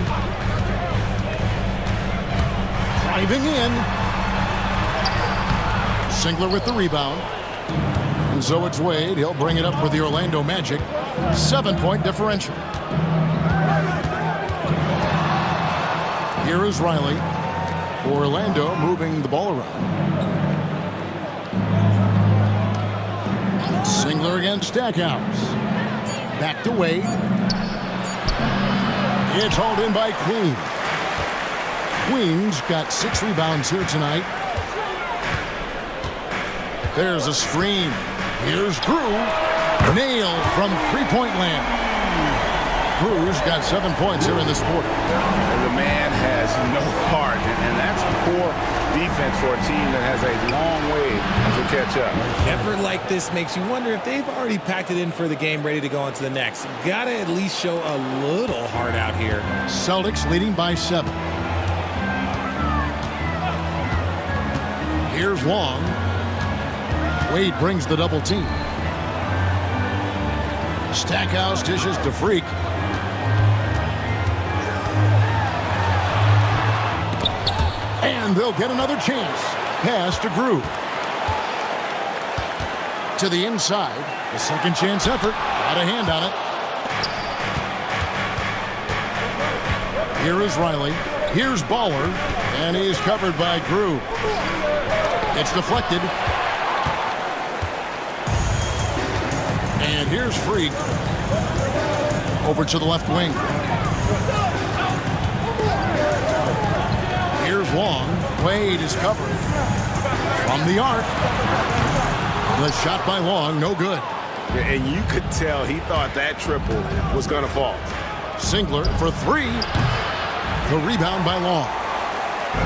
Speaker 1: Driving in. Singler with the rebound. And so it's Wade. He'll bring it up for the Orlando Magic. 7-point differential. Here is Riley. Orlando moving the ball around. Singler against Stackhouse. Back to Wade. It's hauled in by Queen. Queen's got 6 rebounds here tonight. There's a screen. Here's Drew. Nail from 3-point land. Drew's got 7 points here in this quarter.
Speaker 6: And the man has no heart, and that's poor defense for a team that has a long way to catch up.
Speaker 3: Effort like this makes you wonder if they've already packed it in for the game, ready to go on to the next. Gotta at least show a little heart out here.
Speaker 1: Celtics leading by 7. Here's Long. Wade brings the double team. Stackhouse dishes to Freak. And they'll get another chance. Pass to Drew. To the inside. A second chance effort. Got a hand on it. Here is Riley. Here's Baller. And he is covered by Drew. It's deflected. And here's Freak. Over to the left wing. Here's Long. Wade is covered. From the arc. The shot by Long, no good.
Speaker 6: And you could tell he thought that triple was going to fall.
Speaker 1: Singler for 3. The rebound by Long.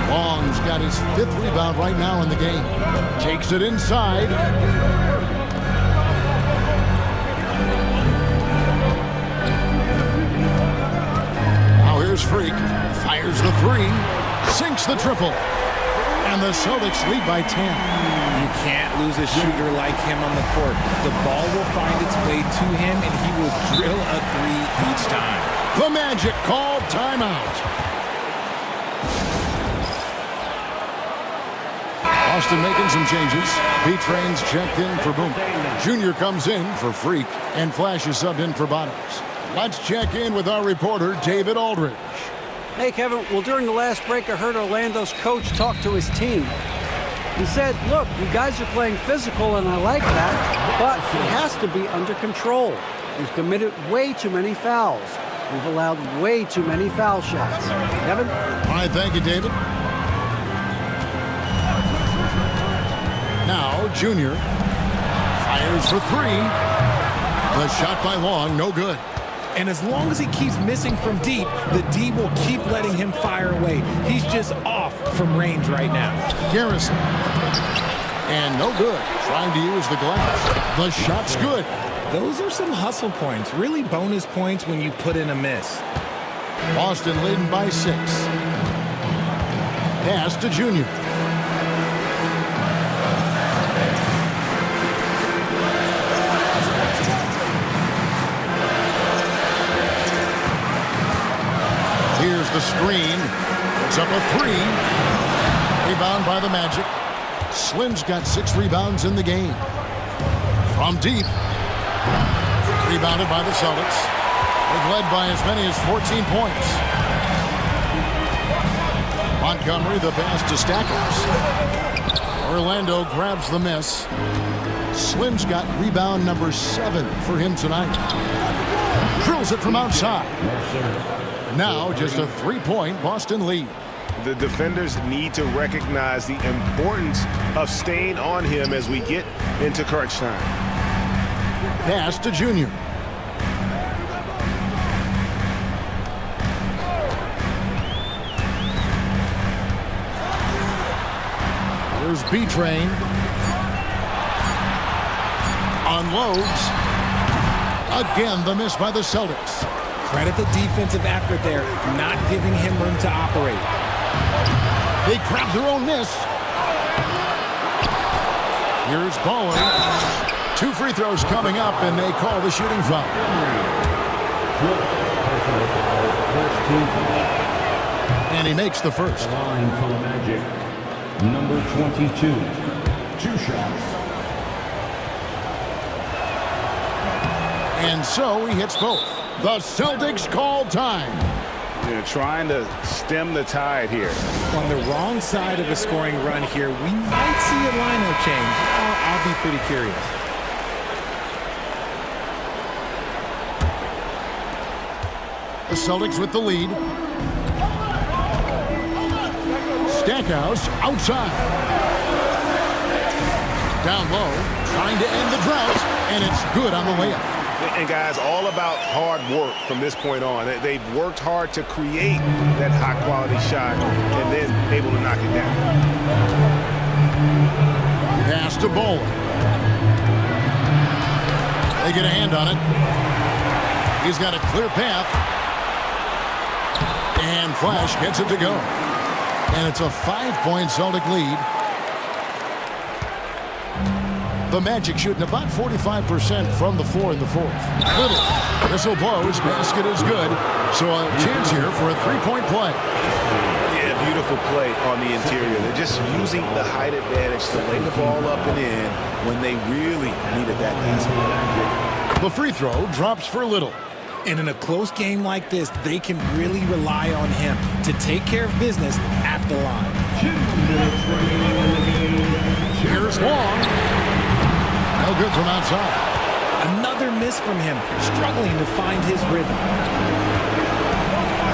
Speaker 1: Long's got his 5th rebound right now in the game. Takes it inside. Now here's Freak. Fires the 3. Sinks the triple. And the Celtics lead by 10.
Speaker 3: You can't lose a shooter like him on the court. The ball will find its way to him, and he will drill a 3 each time.
Speaker 1: The Magic called timeout. Austin making some changes. B-Train's checked in for Boom. Junior comes in for Freak, and Flash is subbed in for Bottoms. Let's check in with our reporter, David Aldridge.
Speaker 5: Hey, Kevin. Well, during the last break, I heard Orlando's coach talk to his team. He said, look, you guys are playing physical, and I like that, but it has to be under control. We've committed way too many fouls. We've allowed way too many foul shots. Kevin?
Speaker 1: All right, thank you, David. Now, Junior fires for three. The shot by Long, no good.
Speaker 3: And as long as he keeps missing from deep, the D will keep letting him fire away. He's just off from range right now.
Speaker 1: Garrison. And no good. Trying to use the glass. The shot's good.
Speaker 3: Those are some hustle points. Really bonus points when you put in a miss.
Speaker 1: Boston leading by 6. Pass to Junior. Here's the screen. It's up a 3. Rebound by the Magic. Slim's got 6 rebounds in the game. From deep. Rebounded by the Celtics. They've led by as many as 14 points. Montgomery, the pass to Stackhouse. Orlando grabs the miss. Slim's got rebound number 7 for him tonight. Drills it from outside. Now just a 3-point Boston lead.
Speaker 6: The defenders need to recognize the importance of staying on him as we get into crunch time.
Speaker 1: Pass to Junior. Here's B-Train. Unloads. Again, the miss by the Celtics.
Speaker 3: Credit the defensive effort there, not giving him room to operate.
Speaker 1: They grab their own miss. Here's Bowling. 2 free throws coming up, and they call the shooting foul. And he makes the first.
Speaker 4: Line for the Magic, number 22. 2 shots.
Speaker 1: And so he hits both. The Celtics call time.
Speaker 6: They're trying to stem the tide here.
Speaker 3: On the wrong side of a scoring run here, we might see a lineup change. I'll be pretty curious.
Speaker 1: The Celtics with the lead. Stackhouse outside. Down low, trying to end the drought, and it's good on the layup.
Speaker 6: And guys, all about hard work from this point on. They've worked hard to create that high-quality shot and then able to knock it down.
Speaker 1: Pass to Bowling. They get a hand on it. He's got a clear path. And Flash gets it to go. And it's a 5-point Celtic lead. The Magic shooting about 45% from the floor in the 4th. Little. Whistle blows. Basket is good. So a chance here for a 3-point play.
Speaker 6: Yeah, beautiful play on the interior. They're just using the height advantage to lay the ball up and in when they really needed that basket.
Speaker 1: The free throw drops for Little.
Speaker 3: And in a close game like this, they can really rely on him to take care of business at the line.
Speaker 4: 2 minutes remaining in the game.
Speaker 1: Here's Long. No good from outside.
Speaker 3: Another miss from him, struggling to find his rhythm.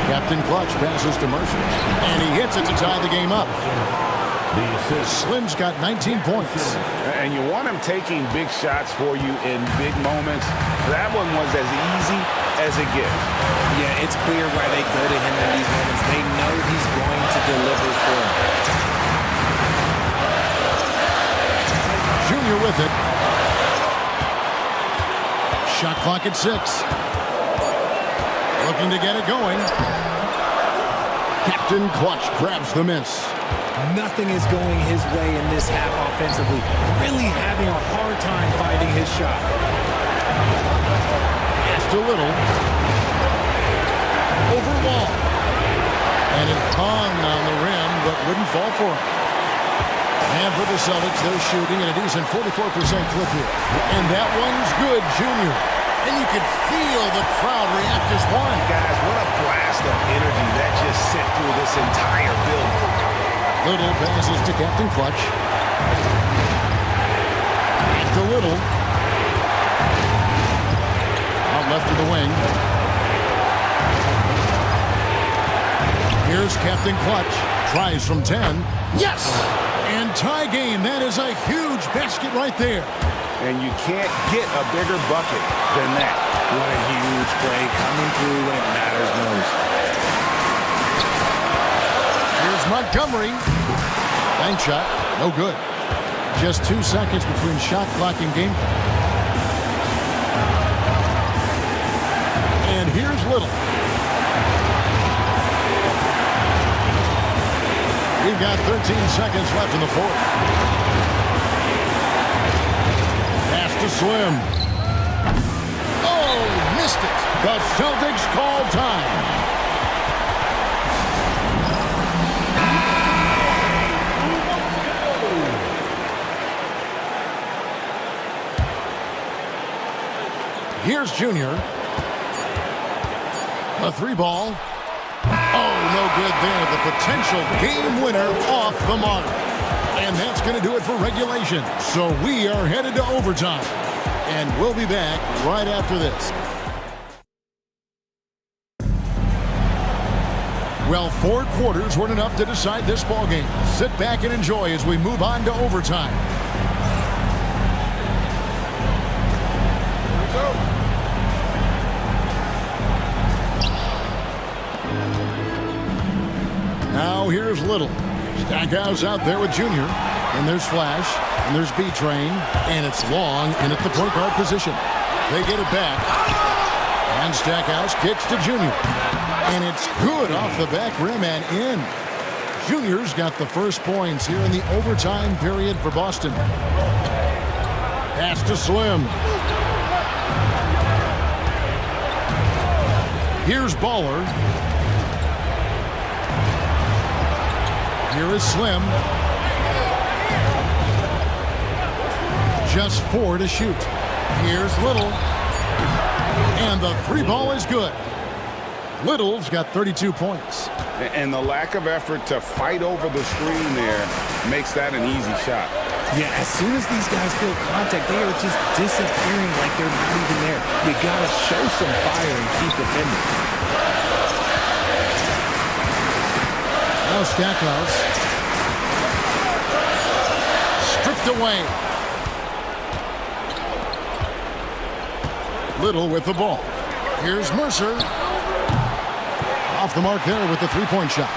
Speaker 1: Captain Clutch passes to Mercer. And he hits it to tie the game up. Slim's got 19 points.
Speaker 6: And you want him taking big shots for you in big moments. That one was as easy as it gets.
Speaker 3: Yeah, it's clear why they go to him in these moments. They know he's going to deliver for them.
Speaker 1: Junior with it. Shot clock at 6. Looking to get it going. Captain Clutch grabs the miss.
Speaker 3: Nothing is going his way in this half offensively. Really having a hard time finding his shot.
Speaker 1: Just a little. Over Wall. And it hung on the rim, but wouldn't fall for him. And for the Celtics, they're shooting at a decent 44% clip here. And that one's good, Junior. And you can feel the crowd react as one.
Speaker 6: Guys, what a blast of energy that just sent through this entire building.
Speaker 1: Little passes to Captain Clutch. Back to Little. Out left of the wing. Here's Captain Clutch. Tries from 10. Yes! And tie game. That is a huge basket right there.
Speaker 6: And you can't get a bigger bucket than that.
Speaker 3: What a huge play coming through when it matters most.
Speaker 1: Here's Montgomery. Bank shot. No good. Just 2 seconds between shot clock and game clock. And here's Little. We've got 13 seconds left in the fourth. Pass to Slim. Oh, missed it. The Celtics call time. Here's Junior. A 3-ball. Oh, no good there. The potential game winner off the mark. And that's going to do it for regulation. So we are headed to overtime. And we'll be back right after this. Well, 4 quarters weren't enough to decide this ball game. Sit back and enjoy as we move on to overtime. Now here's Little. Stackhouse out there with Junior. And there's Flash. And there's B-Train. And it's Long in at the point guard position. They get it back. And Stackhouse kicks to Junior. And it's good off the back rim and in. Junior's got the first points here in the overtime period for Boston. Pass to Slim. Here's Baller. Here is Slim. Just 4 to shoot. Here's Little. And the 3-ball is good. Little's got 32 points.
Speaker 2: And the lack of effort to fight over the screen there makes that an easy shot.
Speaker 3: Yeah, as soon as these guys feel contact, they are just disappearing like they're not even there. You got to show some fire and keep defending.
Speaker 1: Now Stackhouse. Stripped away. Little with the ball. Here's Mercer. Off the mark there with the 3-point shot.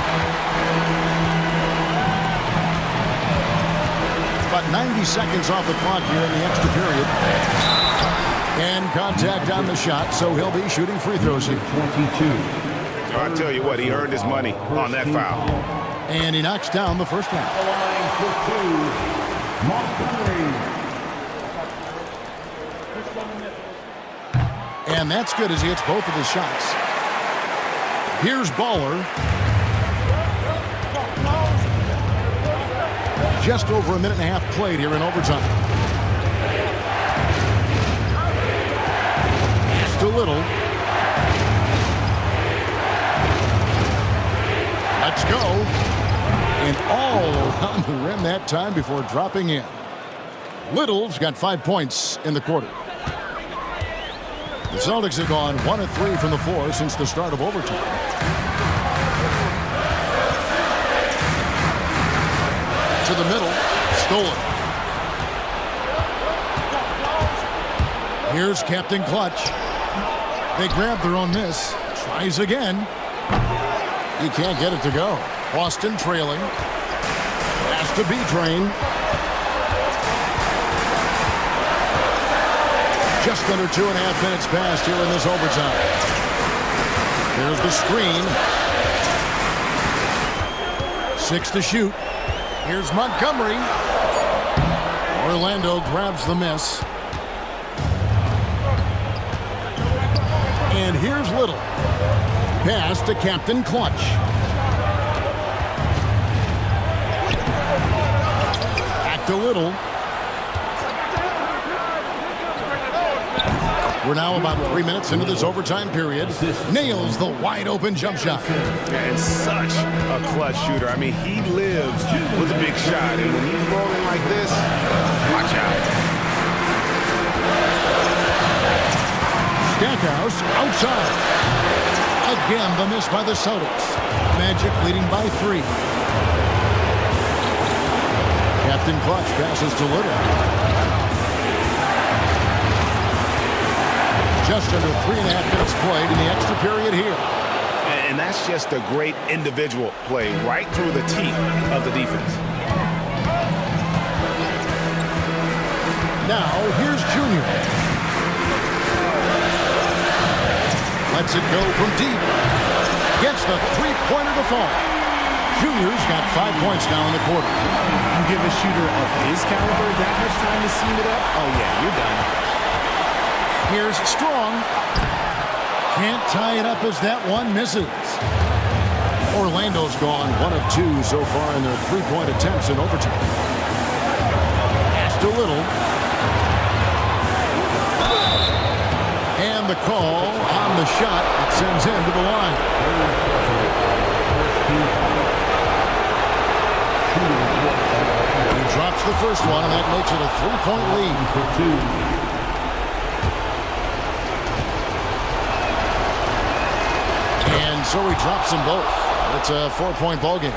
Speaker 1: About 90 seconds off the clock here in the extra period. And contact on the shot, so he'll be shooting free throws here.
Speaker 4: 22.
Speaker 2: So I tell you what, he earned his money on that foul.
Speaker 1: And he knocks down the first one.
Speaker 4: Line for 2. Montgomery.
Speaker 1: And that's good as he hits both of his shots. Here's Baller. Just over a minute and a half played here in overtime. Pass to Little. Let's go. And all around the rim that time before dropping in. Little's got 5 points in the quarter. The Celtics have gone 1 of 3 from the floor since the start of overtime. To the middle, stolen. Here's Captain Clutch. They grab their own miss. Tries again. He can't get it to go. Boston trailing. Pass to B-Train. Just under 2.5 minutes passed here in this overtime. Here's the screen. 6 to shoot. Here's Montgomery. Orlando grabs the miss. And here's Little. Pass to Captain Clutch. Back to Little. We're now about 3 minutes into this overtime period. Nails the wide-open jump shot.
Speaker 6: And such a clutch shooter. I mean, he lives with a big shot. And when he's rolling like this, watch out.
Speaker 1: Stackhouse outside. Again, the miss by the Celtics. Magic leading by 3. Captain Clutch passes to Little. Just under 3.5 minutes played in the extra period here.
Speaker 6: And that's just a great individual play right through the teeth of the defense.
Speaker 1: Now, here's Junior. Lets it go from deep. Gets the three-pointer to fall. Junior's got 5 points now in the quarter.
Speaker 3: You give a shooter of his caliber that much time to seam it up? Oh, yeah, you're done.
Speaker 1: Here's Strong. Can't tie it up as that one misses. Orlando's gone 1 of 2 so far in their three-point attempts in overtime. Pass to Little. And the call on the shot that sends him to the line. He drops the first one, and that makes it a 3-point lead for 2. And so he drops them both. It's a 4-point ball game.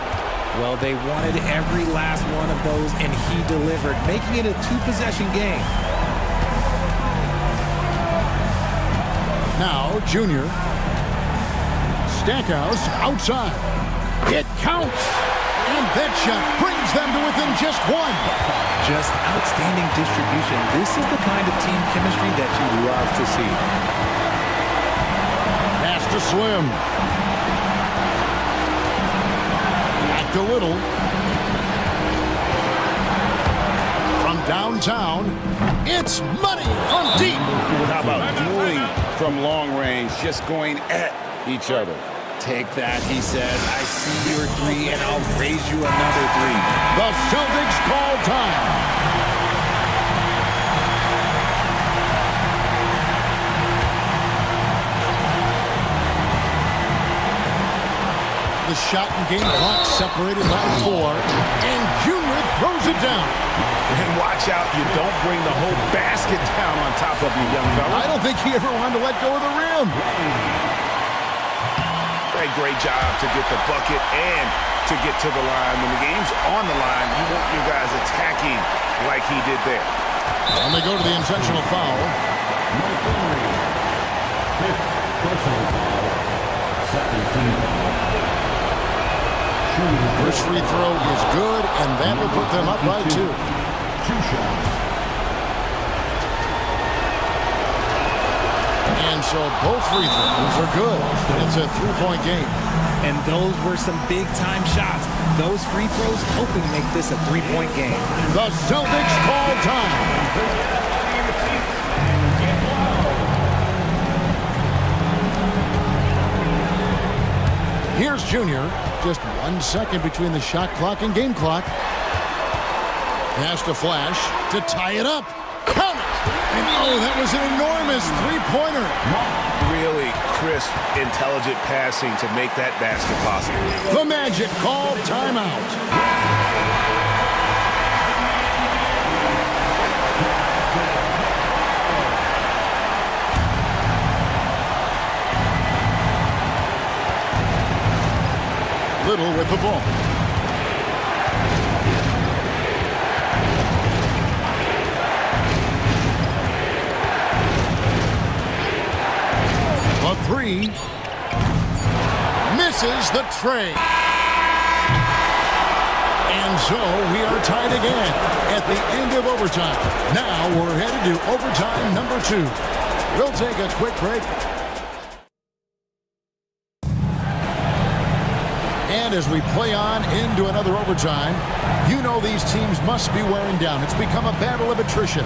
Speaker 3: Well, they wanted every last one of those, and he delivered, making it a 2-possession game.
Speaker 1: Now, Junior. Stackhouse outside. It counts. And that shot brings them to within just 1.
Speaker 3: Just outstanding distribution. This is the kind of team chemistry that you love to see.
Speaker 1: Pass to Slim. Back to Little. From downtown, it's money from deep.
Speaker 2: How about dueling from long range, just going at each other?
Speaker 3: Take that, he says. I see your 3, and I'll raise you another 3.
Speaker 1: The Celtics call time. The shot and game clock separated by 4, and Junior throws it down.
Speaker 6: And watch out, you don't bring the whole basket down on top of you, young fella.
Speaker 1: I don't think he ever wanted to let go of the rim.
Speaker 6: Great job to get the bucket and to get to the line. When the game's on the line, you want your guys attacking like he did there.
Speaker 1: And they go to the intentional foul.
Speaker 4: Fifth personal foul. 17.
Speaker 1: First free throw is good, and that will put them up by 2.
Speaker 4: 2 shots.
Speaker 1: And so both free throws are good. It's a 3-point game.
Speaker 3: And those were some big-time shots. Those free throws helping make this a 3-point game.
Speaker 1: The Celtics call time. Here's Junior. Just 1 second between the shot clock and game clock. Pass to Flash to tie it up. Count it! And oh, that was an enormous three-pointer.
Speaker 6: Really crisp, intelligent passing to make that basket possible.
Speaker 1: The Magic called timeout. Little with the ball. A 3. Misses the tray. And so we are tied again at the end of overtime. Now we're headed to overtime number 2. We'll take a quick break. And as we play on into another overtime, you know these teams must be wearing down. It's become a battle of attrition.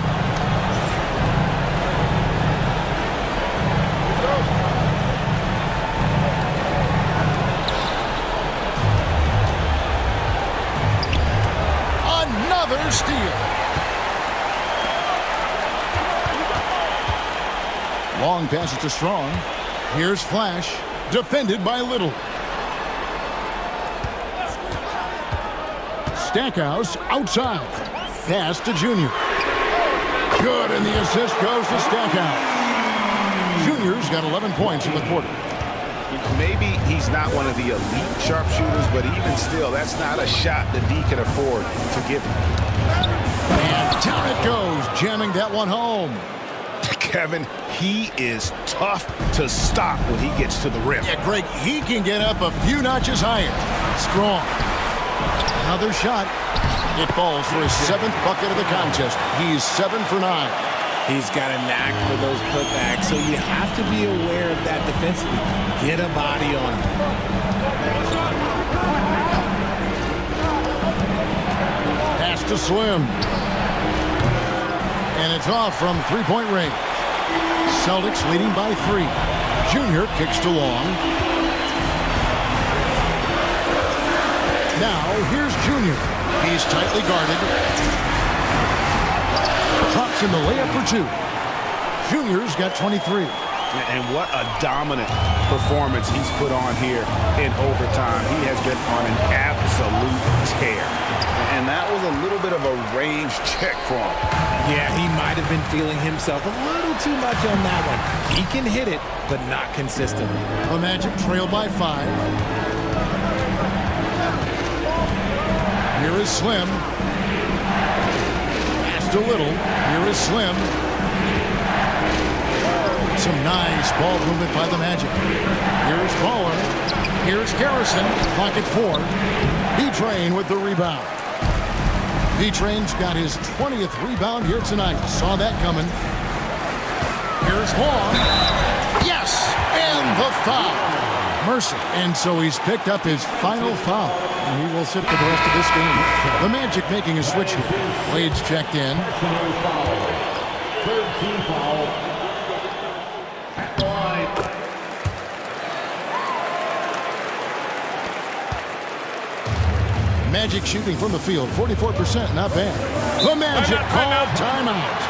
Speaker 1: Another steal. Long passes to Strong. Here's Flash. Defended by Little. Stackhouse outside. Pass to Junior. Good, and the assist goes to Stackhouse. Junior's got 11 points in the quarter.
Speaker 6: Maybe he's not one of the elite sharpshooters, but even still, that's not a shot that D can afford to give him.
Speaker 1: And down it goes, jamming that one home.
Speaker 6: Kevin, he is tough to stop when he gets to the rim.
Speaker 1: Yeah, Greg, he can get up a few notches higher. Strong. Another shot. It falls for his 7th bucket of the contest. He's 7 for 9.
Speaker 3: He's got a knack for those putbacks, so you have to be aware of that defensively. Get a body on him.
Speaker 1: Pass to Slim. And it's off from three-point range. Celtics leading by 3. Junior kicks to Long. Now, here's Junior. He's tightly guarded. Drops in the layup for 2. Junior's got 23.
Speaker 6: And what a dominant performance he's put on here in overtime. He has been on an absolute tear. And that was a little bit of a range check for him.
Speaker 3: Yeah, he might have been feeling himself a little too much on that one. He can hit it, but not consistently.
Speaker 1: The Magic trail by 5. Here is Slim. Pass to Little. Here is Slim. Some nice ball movement by the Magic. Here's Baller. Here's Garrison. Clock at 4. B-Train with the rebound. B-Train's got his 20th rebound here tonight. Saw that coming. Here's Long. Yes! And the foul. Mercer. And so he's picked up his final foul. And he will sit for the rest of this game. The Magic making a switch here. Wade's checked in.
Speaker 4: Third team foul. At the line.
Speaker 1: Magic shooting from the field, 44%, not bad. The Magic called timeout.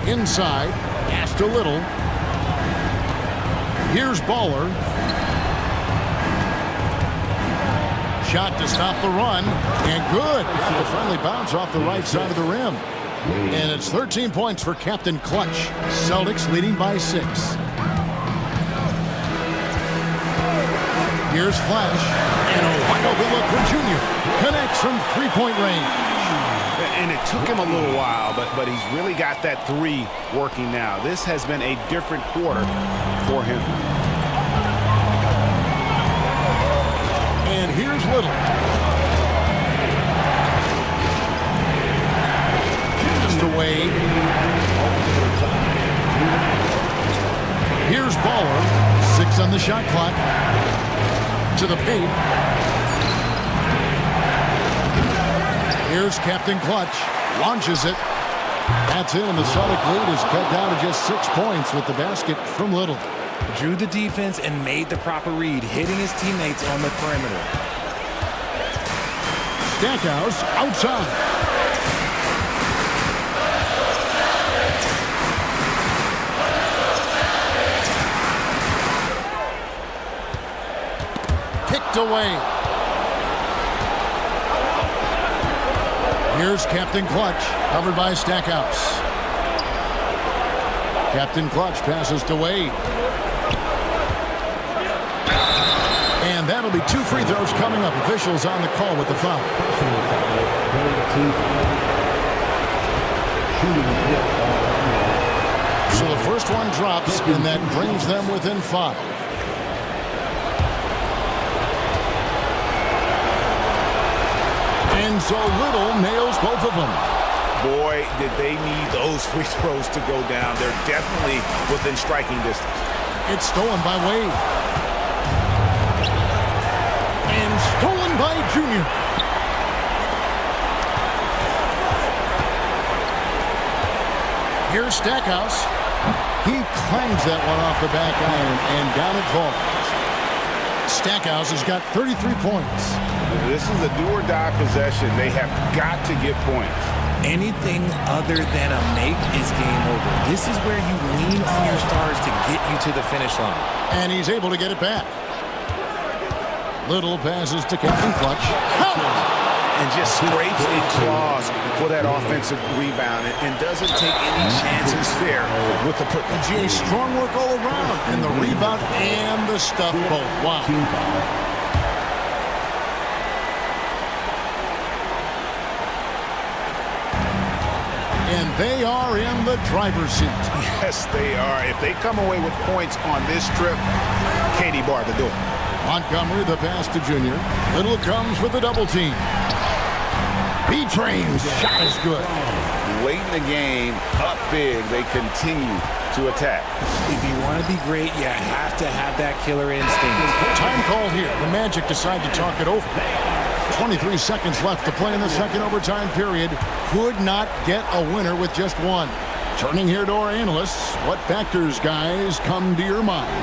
Speaker 1: Inside, pass to Little. Here's Baller. Shot to stop the run, and good. Got to finally bounce off the right side of the rim. And it's 13 points for Captain Clutch. Celtics leading by 6. Here's Flash, and a wide open look for Junior. Connects from three-point range.
Speaker 6: And it took him a little while, but he's really got that 3 working now. This has been a different quarter for him.
Speaker 1: And here's Little. Just away. Here's Baller. 6 on the shot clock. To the paint. Here's Captain Clutch. Launches it. That's it, and the Celtic lead is cut down to just 6 points with the basket from Little.
Speaker 3: Drew the defense and made the proper read, hitting his teammates on the perimeter.
Speaker 1: Stackhouse outside. Kicked away. Here's Captain Clutch, covered by Stackhouse. Captain Clutch passes to Wade. And that'll be 2 free throws coming up. Officials on the call with the foul. So the first one drops, and that brings them within 5. And so Little nails both of them.
Speaker 6: Boy, did they need those free throws to go down. They're definitely within striking distance.
Speaker 1: It's stolen by Wade. And stolen by Junior. Here's Stackhouse. He clangs that one off the back iron, and down it falls. Stackhouse has got 33 points.
Speaker 2: This is a do-or-die possession. They have got to get points.
Speaker 3: Anything other than a make is game over. This is where you lean on your stars to get you to the finish line.
Speaker 1: And he's able to get it back. Little passes to Captain Clutch.
Speaker 6: And just scrapes and claws for that offensive rebound and doesn't take any chances there with the putback.
Speaker 1: GA, strong work all around. And the rebound and the stuff both. Wow. And they are in the driver's seat.
Speaker 6: Yes, they are. If they come away with points on this trip, Katie barred the door.
Speaker 1: Montgomery, the pass to Junior. Little comes for the double team. B-Train's shot is good.
Speaker 2: Late in the game, up big, they continue to attack.
Speaker 3: If you want to be great, you have to have that killer instinct.
Speaker 1: Time called here. The Magic decide to talk it over. 23 seconds left to play in the second overtime period. Could not get a winner with just one. Turning here to our analysts. What factors, guys, come to your mind?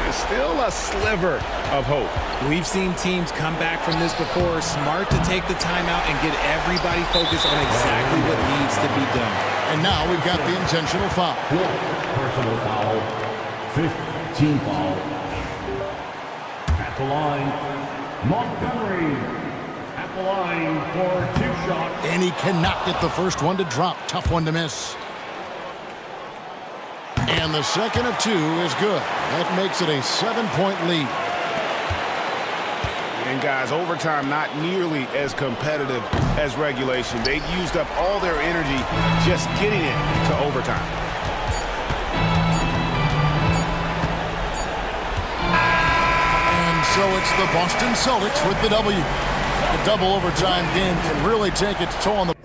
Speaker 6: Still a sliver of hope.
Speaker 3: We've seen teams come back from this before. Smart to take the timeout and get everybody focused on exactly what needs to be done.
Speaker 1: And now we've got the intentional foul.
Speaker 4: Personal foul. 15 foul. At the line, Montgomery. At the line for 2 shots.
Speaker 1: And he cannot get the first one to drop. Tough one to miss. And the second of 2 is good. That makes it a 7-point lead.
Speaker 6: And guys, overtime not nearly as competitive as regulation. They used up all their energy just getting it to overtime.
Speaker 1: And so it's the Boston Celtics with the W. A double overtime game can really take its toll on the